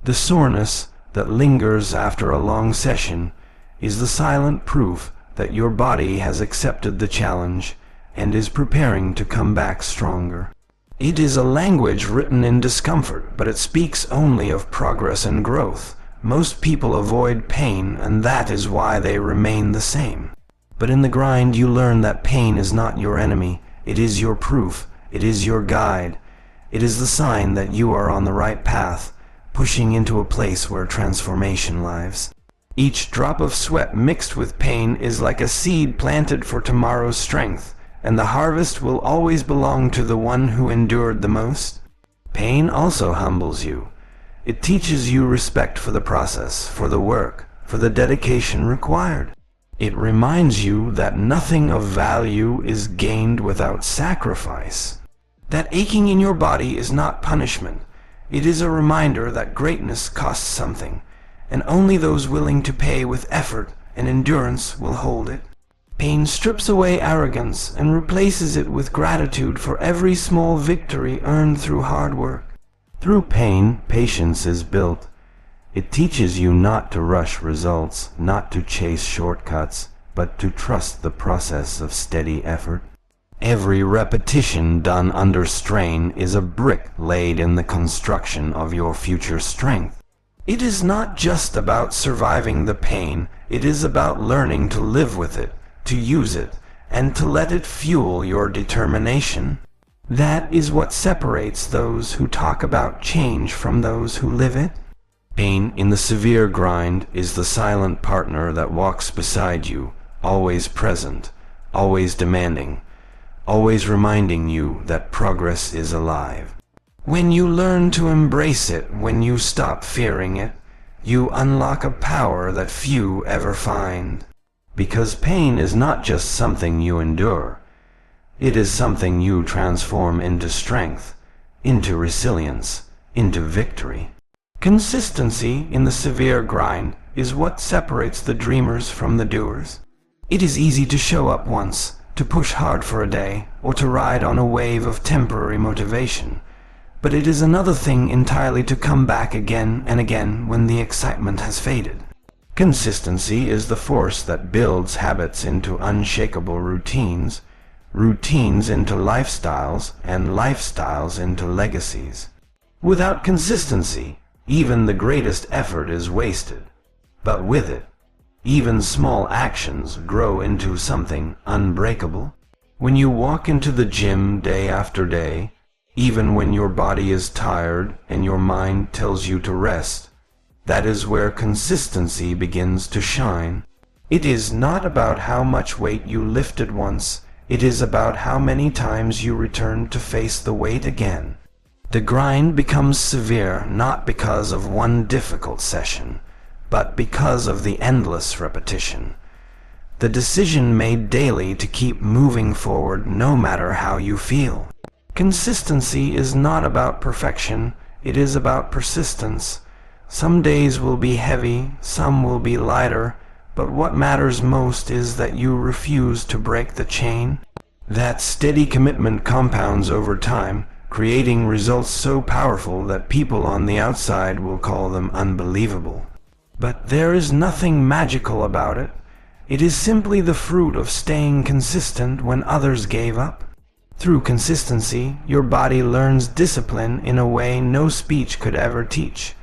The soreness that lingers after a long session is the silent proof that your body has accepted the challenge and is preparing to come back stronger. It is a language written in discomfort, but it speaks only of progress and growth. Most people avoid pain, and that is why they remain the same. But in the grind you learn that pain is not your enemy. It is your proof. It is your guide. It is the sign that you are on the right path, pushing into a place where transformation lives. Each drop of sweat mixed with pain is like a seed planted for tomorrow's strength, and the harvest will always belong to the one who endured the most. Pain also humbles you. It teaches you respect for the process, for the work, for the dedication required. It reminds you that nothing of value is gained without sacrifice. That aching in your body is not punishment. It is a reminder that greatness costs something, and only those willing to pay with effort and endurance will hold it. Pain strips away arrogance and replaces it with gratitude for every small victory earned through hard work. Through pain, patience is built. It teaches you not to rush results, not to chase shortcuts, but to trust the process of steady effort. Every repetition done under strain is a brick laid in the construction of your future strength. It is not just about surviving the pain, it is about learning to live with it, to use it, and to let it fuel your determination. That is what separates those who talk about change from those who live it. Pain in the severe grind is the silent partner that walks beside you, always present, always demanding, always reminding you that progress is alive. When you learn to embrace it, when you stop fearing it, you unlock a power that few ever find. Because pain is not just something you endure, it is something you transform into strength, into resilience, into victory. Consistency in the severe grind is what separates the dreamers from the doers. It is easy to show up once, to push hard for a day, or to ride on a wave of temporary motivation. But it is another thing entirely to come back again and again when the excitement has faded. Consistency is the force that builds habits into unshakable routines, routines into lifestyles, and lifestyles into legacies. Without consistency, even the greatest effort is wasted. But with it, even small actions grow into something unbreakable. When you walk into the gym day after day, even when your body is tired and your mind tells you to rest, that is where consistency begins to shine. It is not about how much weight you lifted once, it is about how many times you return to face the weight again. The grind becomes severe not because of one difficult session, but because of the endless repetition. The decision made daily to keep moving forward no matter how you feel. Consistency is not about perfection, it is about persistence. Some days will be heavy, some will be lighter, but what matters most is that you refuse to break the chain. That steady commitment compounds over time, creating results so powerful that people on the outside will call them unbelievable. But there is nothing magical about it. It is simply the fruit of staying consistent when others gave up. Through consistency, your body learns discipline in a way no speech could ever teach.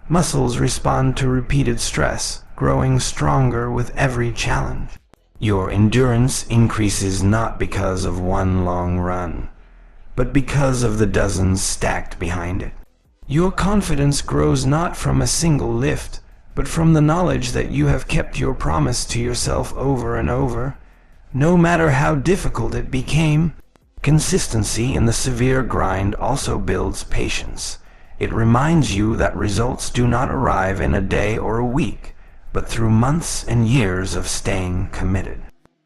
Muscles respond to repeated stress, growing stronger with every challenge. Your endurance increases not because of one long run, but because of the dozens stacked behind it. Your confidence grows not from a single lift, but from the knowledge that you have kept your promise to yourself over and over, no matter how difficult it became. Consistency in the severe grind also builds patience. It reminds you that results do not arrive in a day or a week, but through months and years of staying committed.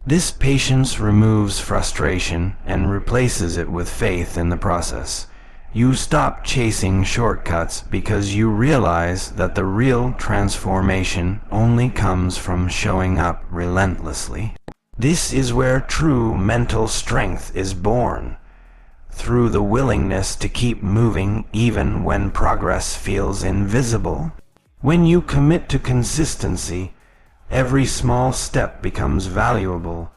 This patience removes frustration and replaces it with faith in the process. You stop chasing shortcuts because you realize that the real transformation only comes from showing up relentlessly. This is where true mental strength is born, through the willingness to keep moving even when progress feels invisible. When you commit to consistency, every small step becomes valuable.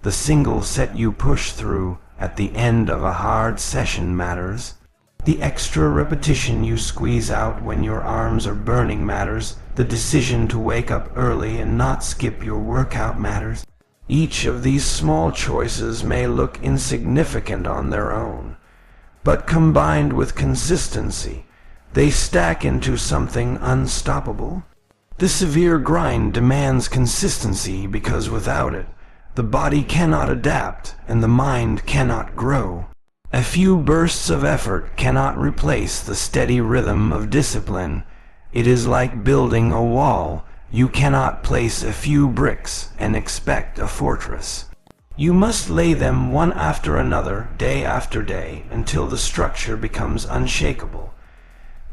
The single set you push through at the end of a hard session matters. The extra repetition you squeeze out when your arms are burning matters. The decision to wake up early and not skip your workout matters. Each of these small choices may look insignificant on their own, but combined with consistency, they stack into something unstoppable. The severe grind demands consistency because without it, the body cannot adapt and the mind cannot grow. A few bursts of effort cannot replace the steady rhythm of discipline. It is like building a wall. You cannot place a few bricks and expect a fortress. You must lay them one after another, day after day, until the structure becomes unshakable.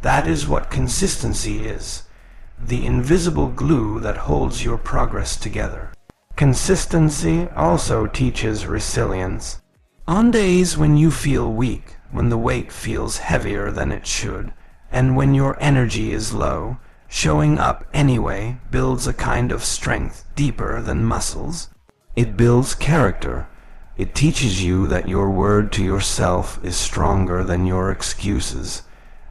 That is what consistency is, the invisible glue that holds your progress together. Consistency also teaches resilience. On days when you feel weak, when the weight feels heavier than it should, and when your energy is low, Showing up anyway builds a kind of strength deeper than muscles. It builds character. It teaches you that your word to yourself is stronger than your excuses,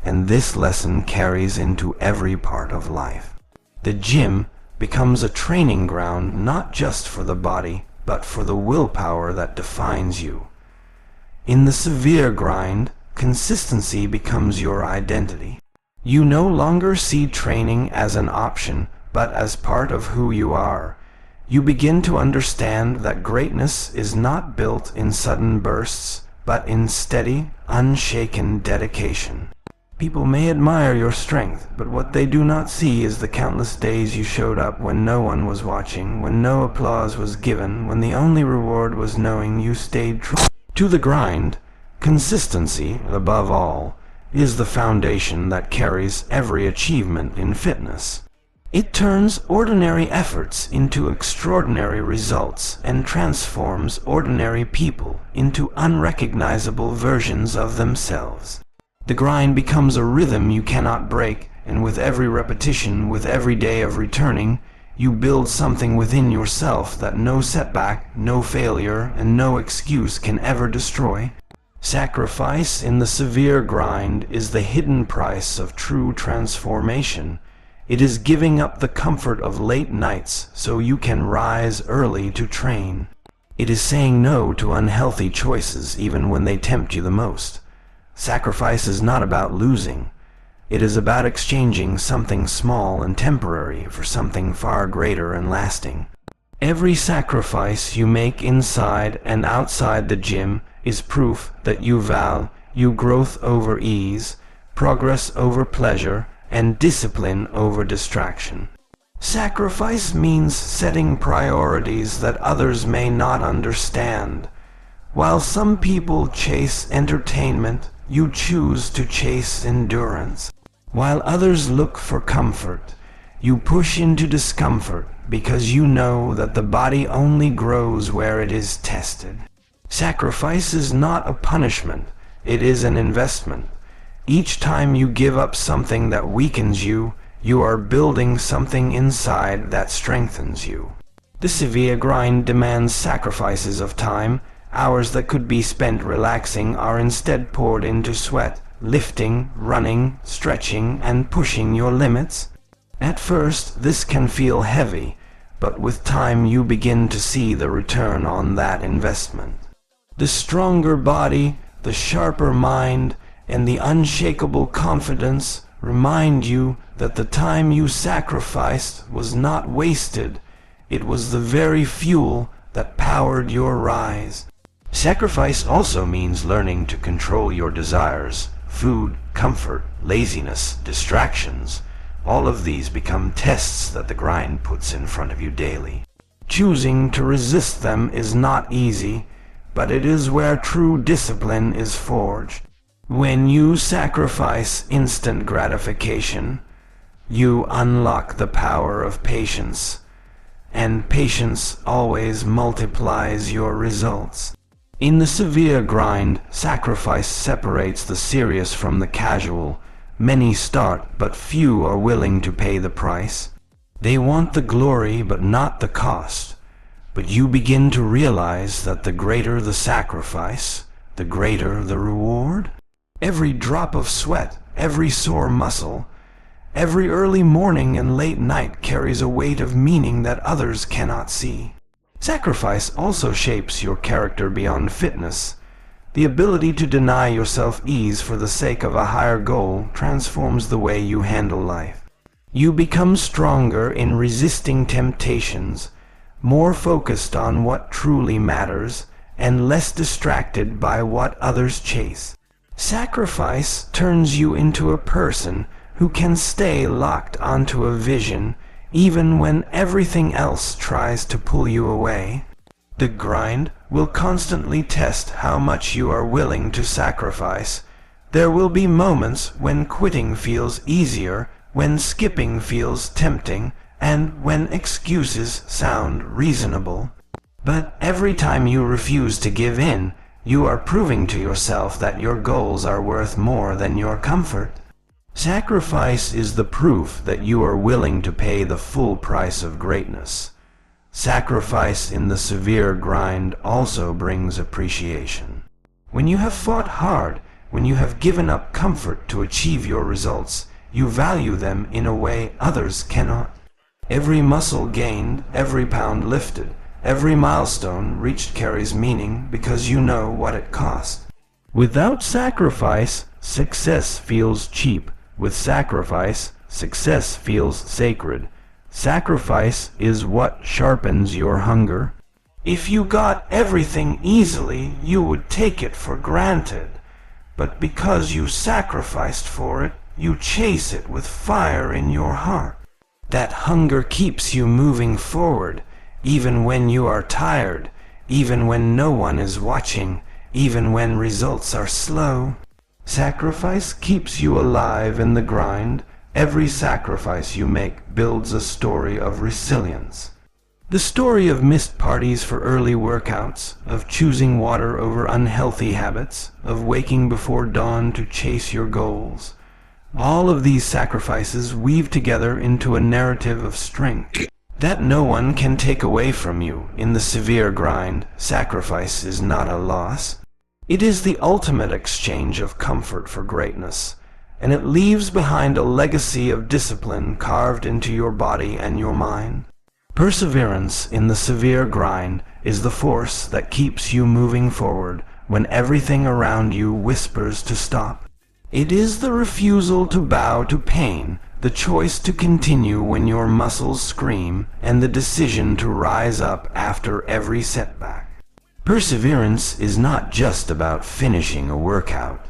and this lesson carries into every part of life. The gym becomes a training ground not just for the body, but for the willpower that defines you. In the severe grind, consistency becomes your identity. You no longer see training as an option, but as part of who you are. You begin to understand that greatness is not built in sudden bursts, but in steady, unshaken dedication. People may admire your strength, but what they do not see is the countless days you showed up when no one was watching, when no applause was given, when the only reward was knowing you stayed true to the grind. Consistency, above all, is the foundation that carries every achievement in fitness. It turns ordinary efforts into extraordinary results and transforms ordinary people into unrecognizable versions of themselves. The grind becomes a rhythm you cannot break, and with every repetition, with every day of returning, you build something within yourself that no setback, no failure, and no excuse can ever destroy. Sacrifice in the severe grind is the hidden price of true transformation. It is giving up the comfort of late nights so you can rise early to train. It is saying no to unhealthy choices even when they tempt you the most. Sacrifice is not about losing. It is about exchanging something small and temporary for something far greater and lasting. Every sacrifice you make inside and outside the gym is proof that you value growth over ease, progress over pleasure, and discipline over distraction. Sacrifice means setting priorities that others may not understand. While some people chase entertainment, you choose to chase endurance. While others look for comfort, you push into discomfort because you know that the body only grows where it is tested. Sacrifice is not a punishment, it is an investment. Each time you give up something that weakens you, you are building something inside that strengthens you. The severe grind demands sacrifices of time. Hours that could be spent relaxing are instead poured into sweat, lifting, running, stretching, and pushing your limits. At first, this can feel heavy, but with time you begin to see the return on that investment. The stronger body, the sharper mind, and the unshakable confidence remind you that the time you sacrificed was not wasted. It was the very fuel that powered your rise. Sacrifice also means learning to control your desires. Food, comfort, laziness, distractions. All of these become tests that the grind puts in front of you daily. Choosing to resist them is not easy, but it is where true discipline is forged. When you sacrifice instant gratification, you unlock the power of patience, and patience always multiplies your results. In the severe grind, sacrifice separates the serious from the casual. Many start, but few are willing to pay the price. They want the glory, but not the cost. But you begin to realize that the greater the sacrifice, the greater the reward. Every drop of sweat, every sore muscle, every early morning and late night carries a weight of meaning that others cannot see. Sacrifice also shapes your character beyond fitness. The ability to deny yourself ease for the sake of a higher goal transforms the way you handle life. You become stronger in resisting temptations, more focused on what truly matters, and less distracted by what others chase. Sacrifice turns you into a person who can stay locked onto a vision even when everything else tries to pull you away. The grind will constantly test how much you are willing to sacrifice. There will be moments when quitting feels easier, when skipping feels tempting, and when excuses sound reasonable. But every time you refuse to give in, you are proving to yourself that your goals are worth more than your comfort. Sacrifice is the proof that you are willing to pay the full price of greatness. Sacrifice in the severe grind also brings appreciation. When you have fought hard, when you have given up comfort to achieve your results, you value them in a way others cannot. Every muscle gained, every pound lifted, every milestone reached carries meaning because you know what it cost. Without sacrifice, success feels cheap. With sacrifice, success feels sacred. Sacrifice is what sharpens your hunger. If you got everything easily, you would take it for granted. But because you sacrificed for it, you chase it with fire in your heart. That hunger keeps you moving forward, even when you are tired, even when no one is watching, even when results are slow. Sacrifice keeps you alive in the grind. Every sacrifice you make builds a story of resilience. The story of missed parties for early workouts, of choosing water over unhealthy habits, of waking before dawn to chase your goals. All of these sacrifices weave together into a narrative of strength that no one can take away from you. In the severe grind, sacrifice is not a loss. It is the ultimate exchange of comfort for greatness, and it leaves behind a legacy of discipline carved into your body and your mind. Perseverance in the severe grind is the force that keeps you moving forward when everything around you whispers to stop. It is the refusal to bow to pain, the choice to continue when your muscles scream, and the decision to rise up after every setback. Perseverance is not just about finishing a workout.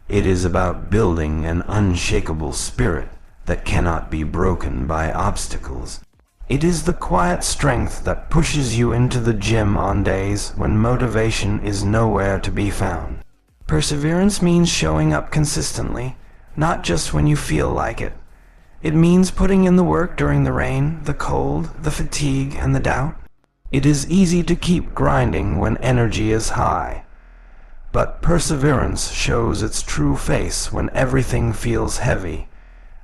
It is about building an unshakable spirit that cannot be broken by obstacles. It is the quiet strength that pushes you into the gym on days when motivation is nowhere to be found. Perseverance means showing up consistently, not just when you feel like it. It means putting in the work during the rain, the cold, the fatigue, and the doubt. It is easy to keep grinding when energy is high, but perseverance shows its true face when everything feels heavy,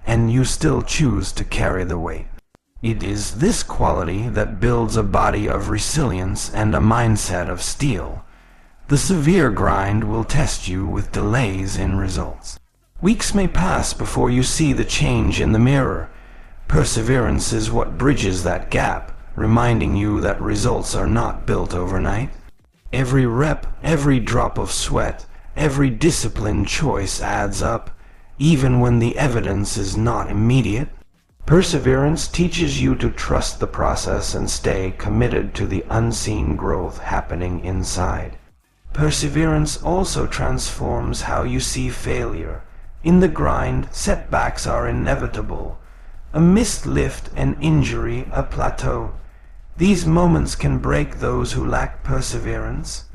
and you still choose to carry the weight. It is this quality that builds a body of resilience and a mindset of steel. The severe grind will test you with delays in results. Weeks may pass before you see the change in the mirror. Perseverance is what bridges that gap, reminding you that results are not built overnight. Every rep, every drop of sweat, every disciplined choice adds up, even when the evidence is not immediate. Perseverance teaches you to trust the process and stay committed to the unseen growth happening inside. Perseverance also transforms how you see failure. In the grind, setbacks are inevitable. A missed lift, an injury, a plateau. These moments can break those who lack perseverance.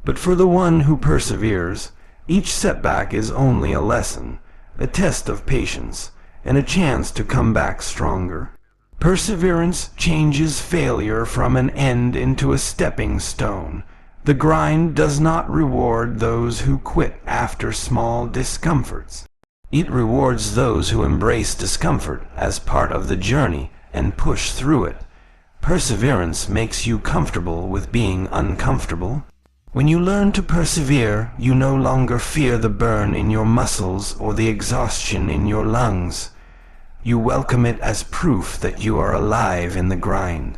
But for the one who perseveres, each setback is only a lesson, a test of patience, and a chance to come back stronger. Perseverance changes failure from an end into a stepping stone. The grind does not reward those who quit after small discomforts. It rewards those who embrace discomfort as part of the journey and push through it. Perseverance makes you comfortable with being uncomfortable. When you learn to persevere, you no longer fear the burn in your muscles or the exhaustion in your lungs. You welcome it as proof that you are alive in the grind.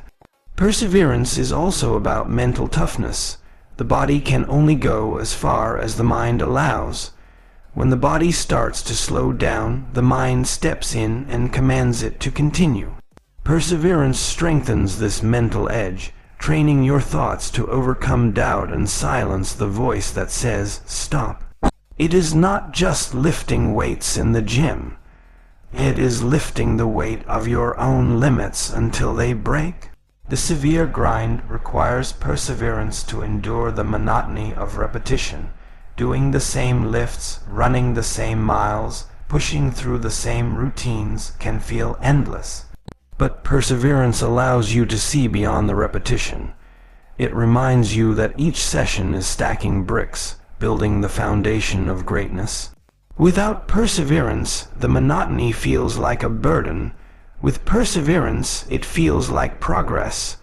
Perseverance is also about mental toughness. The body can only go as far as the mind allows. When the body starts to slow down, the mind steps in and commands it to continue. Perseverance strengthens this mental edge, training your thoughts to overcome doubt and silence the voice that says, "Stop." It is not just lifting weights in the gym. It is lifting the weight of your own limits until they break. The severe grind requires perseverance to endure the monotony of repetition. Doing the same lifts, running the same miles, pushing through the same routines can feel endless. But perseverance allows you to see beyond the repetition. It reminds you that each session is stacking bricks, building the foundation of greatness. Without perseverance, the monotony feels like a burden. With perseverance, it feels like progress.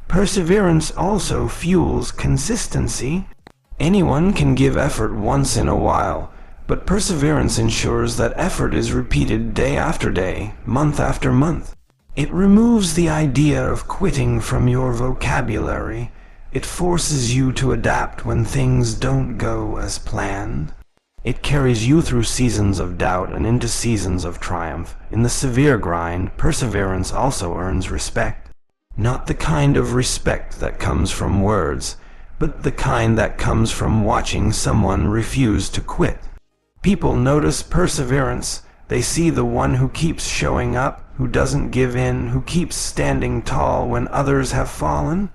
Perseverance also fuels consistency. Anyone can give effort once in a while, but perseverance ensures that effort is repeated day after day, month after month. It removes the idea of quitting from your vocabulary. It forces you to adapt when things don't go as planned. It carries you through seasons of doubt and into seasons of triumph. In the severe grind, perseverance also earns respect. Not the kind of respect that comes from words, but the kind that comes from watching someone refuse to quit. People notice perseverance. They see the one who keeps showing up, who doesn't give in, who keeps standing tall when others have fallen.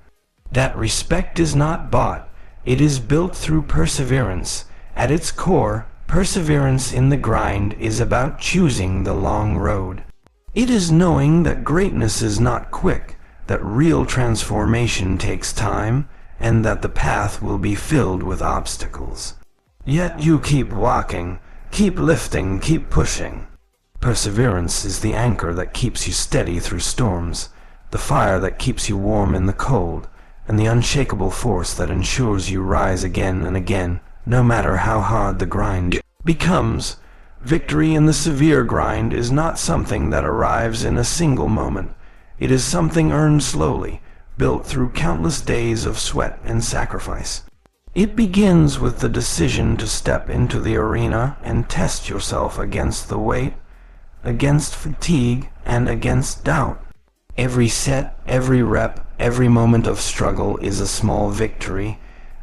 That respect is not bought. It is built through perseverance. At its core, perseverance in the grind is about choosing the long road. It is knowing that greatness is not quick, that real transformation takes time, and that the path will be filled with obstacles. Yet you keep walking, keep lifting, keep pushing. Perseverance is the anchor that keeps you steady through storms, the fire that keeps you warm in the cold, and the unshakable force that ensures you rise again and again, no matter how hard the grind becomes. Victory in the severe grind is not something that arrives in a single moment. It is something earned slowly, built through countless days of sweat and sacrifice. It begins with the decision to step into the arena and test yourself against the weight, against fatigue, and against doubt. Every set, every rep, every moment of struggle is a small victory,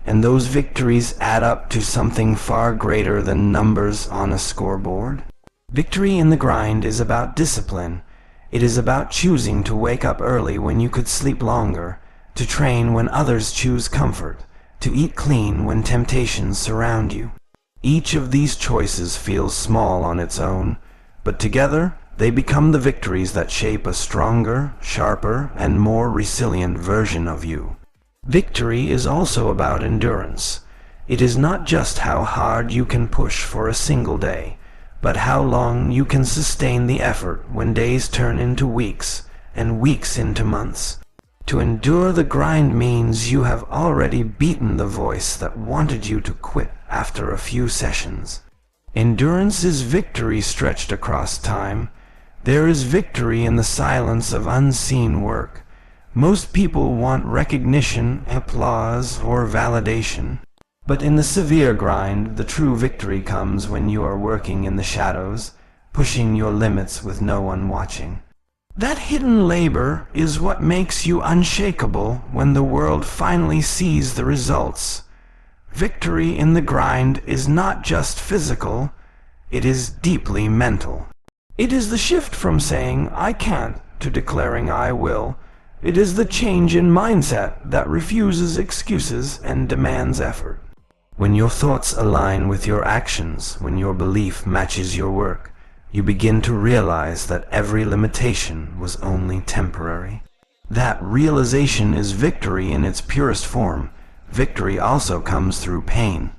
and those victories add up to something far greater than numbers on a scoreboard. Victory in the grind is about discipline. It is about choosing to wake up early when you could sleep longer, to train when others choose comfort, to eat clean when temptations surround you. Each of these choices feels small on its own, but together they become the victories that shape a stronger, sharper, and more resilient version of you. Victory is also about endurance. It is not just how hard you can push for a single day, but how long you can sustain the effort when days turn into weeks and weeks into months. To endure the grind means you have already beaten the voice that wanted you to quit after a few sessions. Endurance is victory stretched across time. There is victory in the silence of unseen work. Most people want recognition, applause, or validation. But in the severe grind, the true victory comes when you are working in the shadows, pushing your limits with no one watching. That hidden labor is what makes you unshakable when the world finally sees the results. Victory in the grind is not just physical, it is deeply mental. It is the shift from saying, "I can't," to declaring, "I will." It is the change in mindset that refuses excuses and demands effort. When your thoughts align with your actions, when your belief matches your work, you begin to realize that every limitation was only temporary. That realization is victory in its purest form. Victory also comes through pain.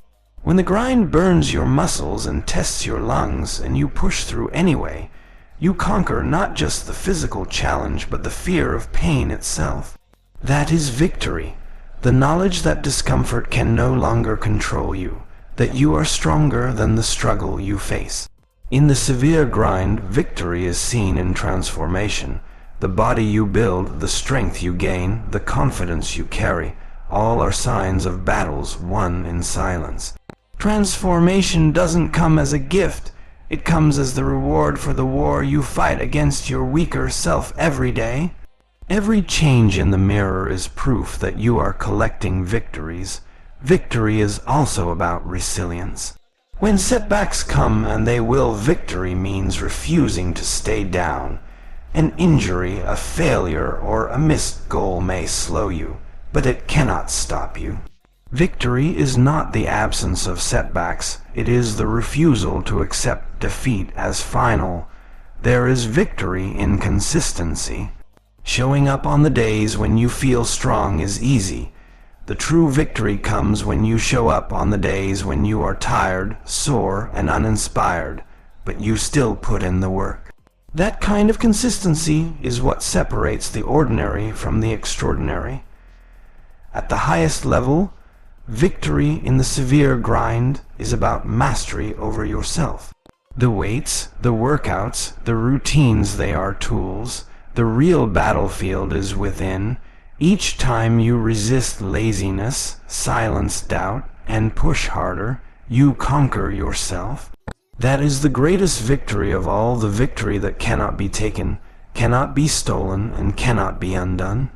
When the grind burns your muscles and tests your lungs, and you push through anyway, you conquer not just the physical challenge, but the fear of pain itself. That is victory. The knowledge that discomfort can no longer control you, that you are stronger than the struggle you face. In the severe grind, victory is seen in transformation. The body you build, the strength you gain, the confidence you carry, all are signs of battles won in silence. Transformation doesn't come as a gift. It comes as the reward for the war you fight against your weaker self every day. Every change in the mirror is proof that you are collecting victories. Victory is also about resilience. When setbacks come, and they will, victory means refusing to stay down. An injury, a failure, or a missed goal may slow you, but it cannot stop you. Victory is not the absence of setbacks, it is the refusal to accept defeat as final. There is victory in consistency. Showing up on the days when you feel strong is easy. The true victory comes when you show up on the days when you are tired, sore, and uninspired, but you still put in the work. That kind of consistency is what separates the ordinary from the extraordinary. At the highest level, victory in the severe grind is about mastery over yourself. The weights, the workouts, the routines, they are tools. The real battlefield is within. Each time you resist laziness, silence doubt, and push harder, you conquer yourself. That is the greatest victory of all, the victory that cannot be taken, cannot be stolen, and cannot be undone.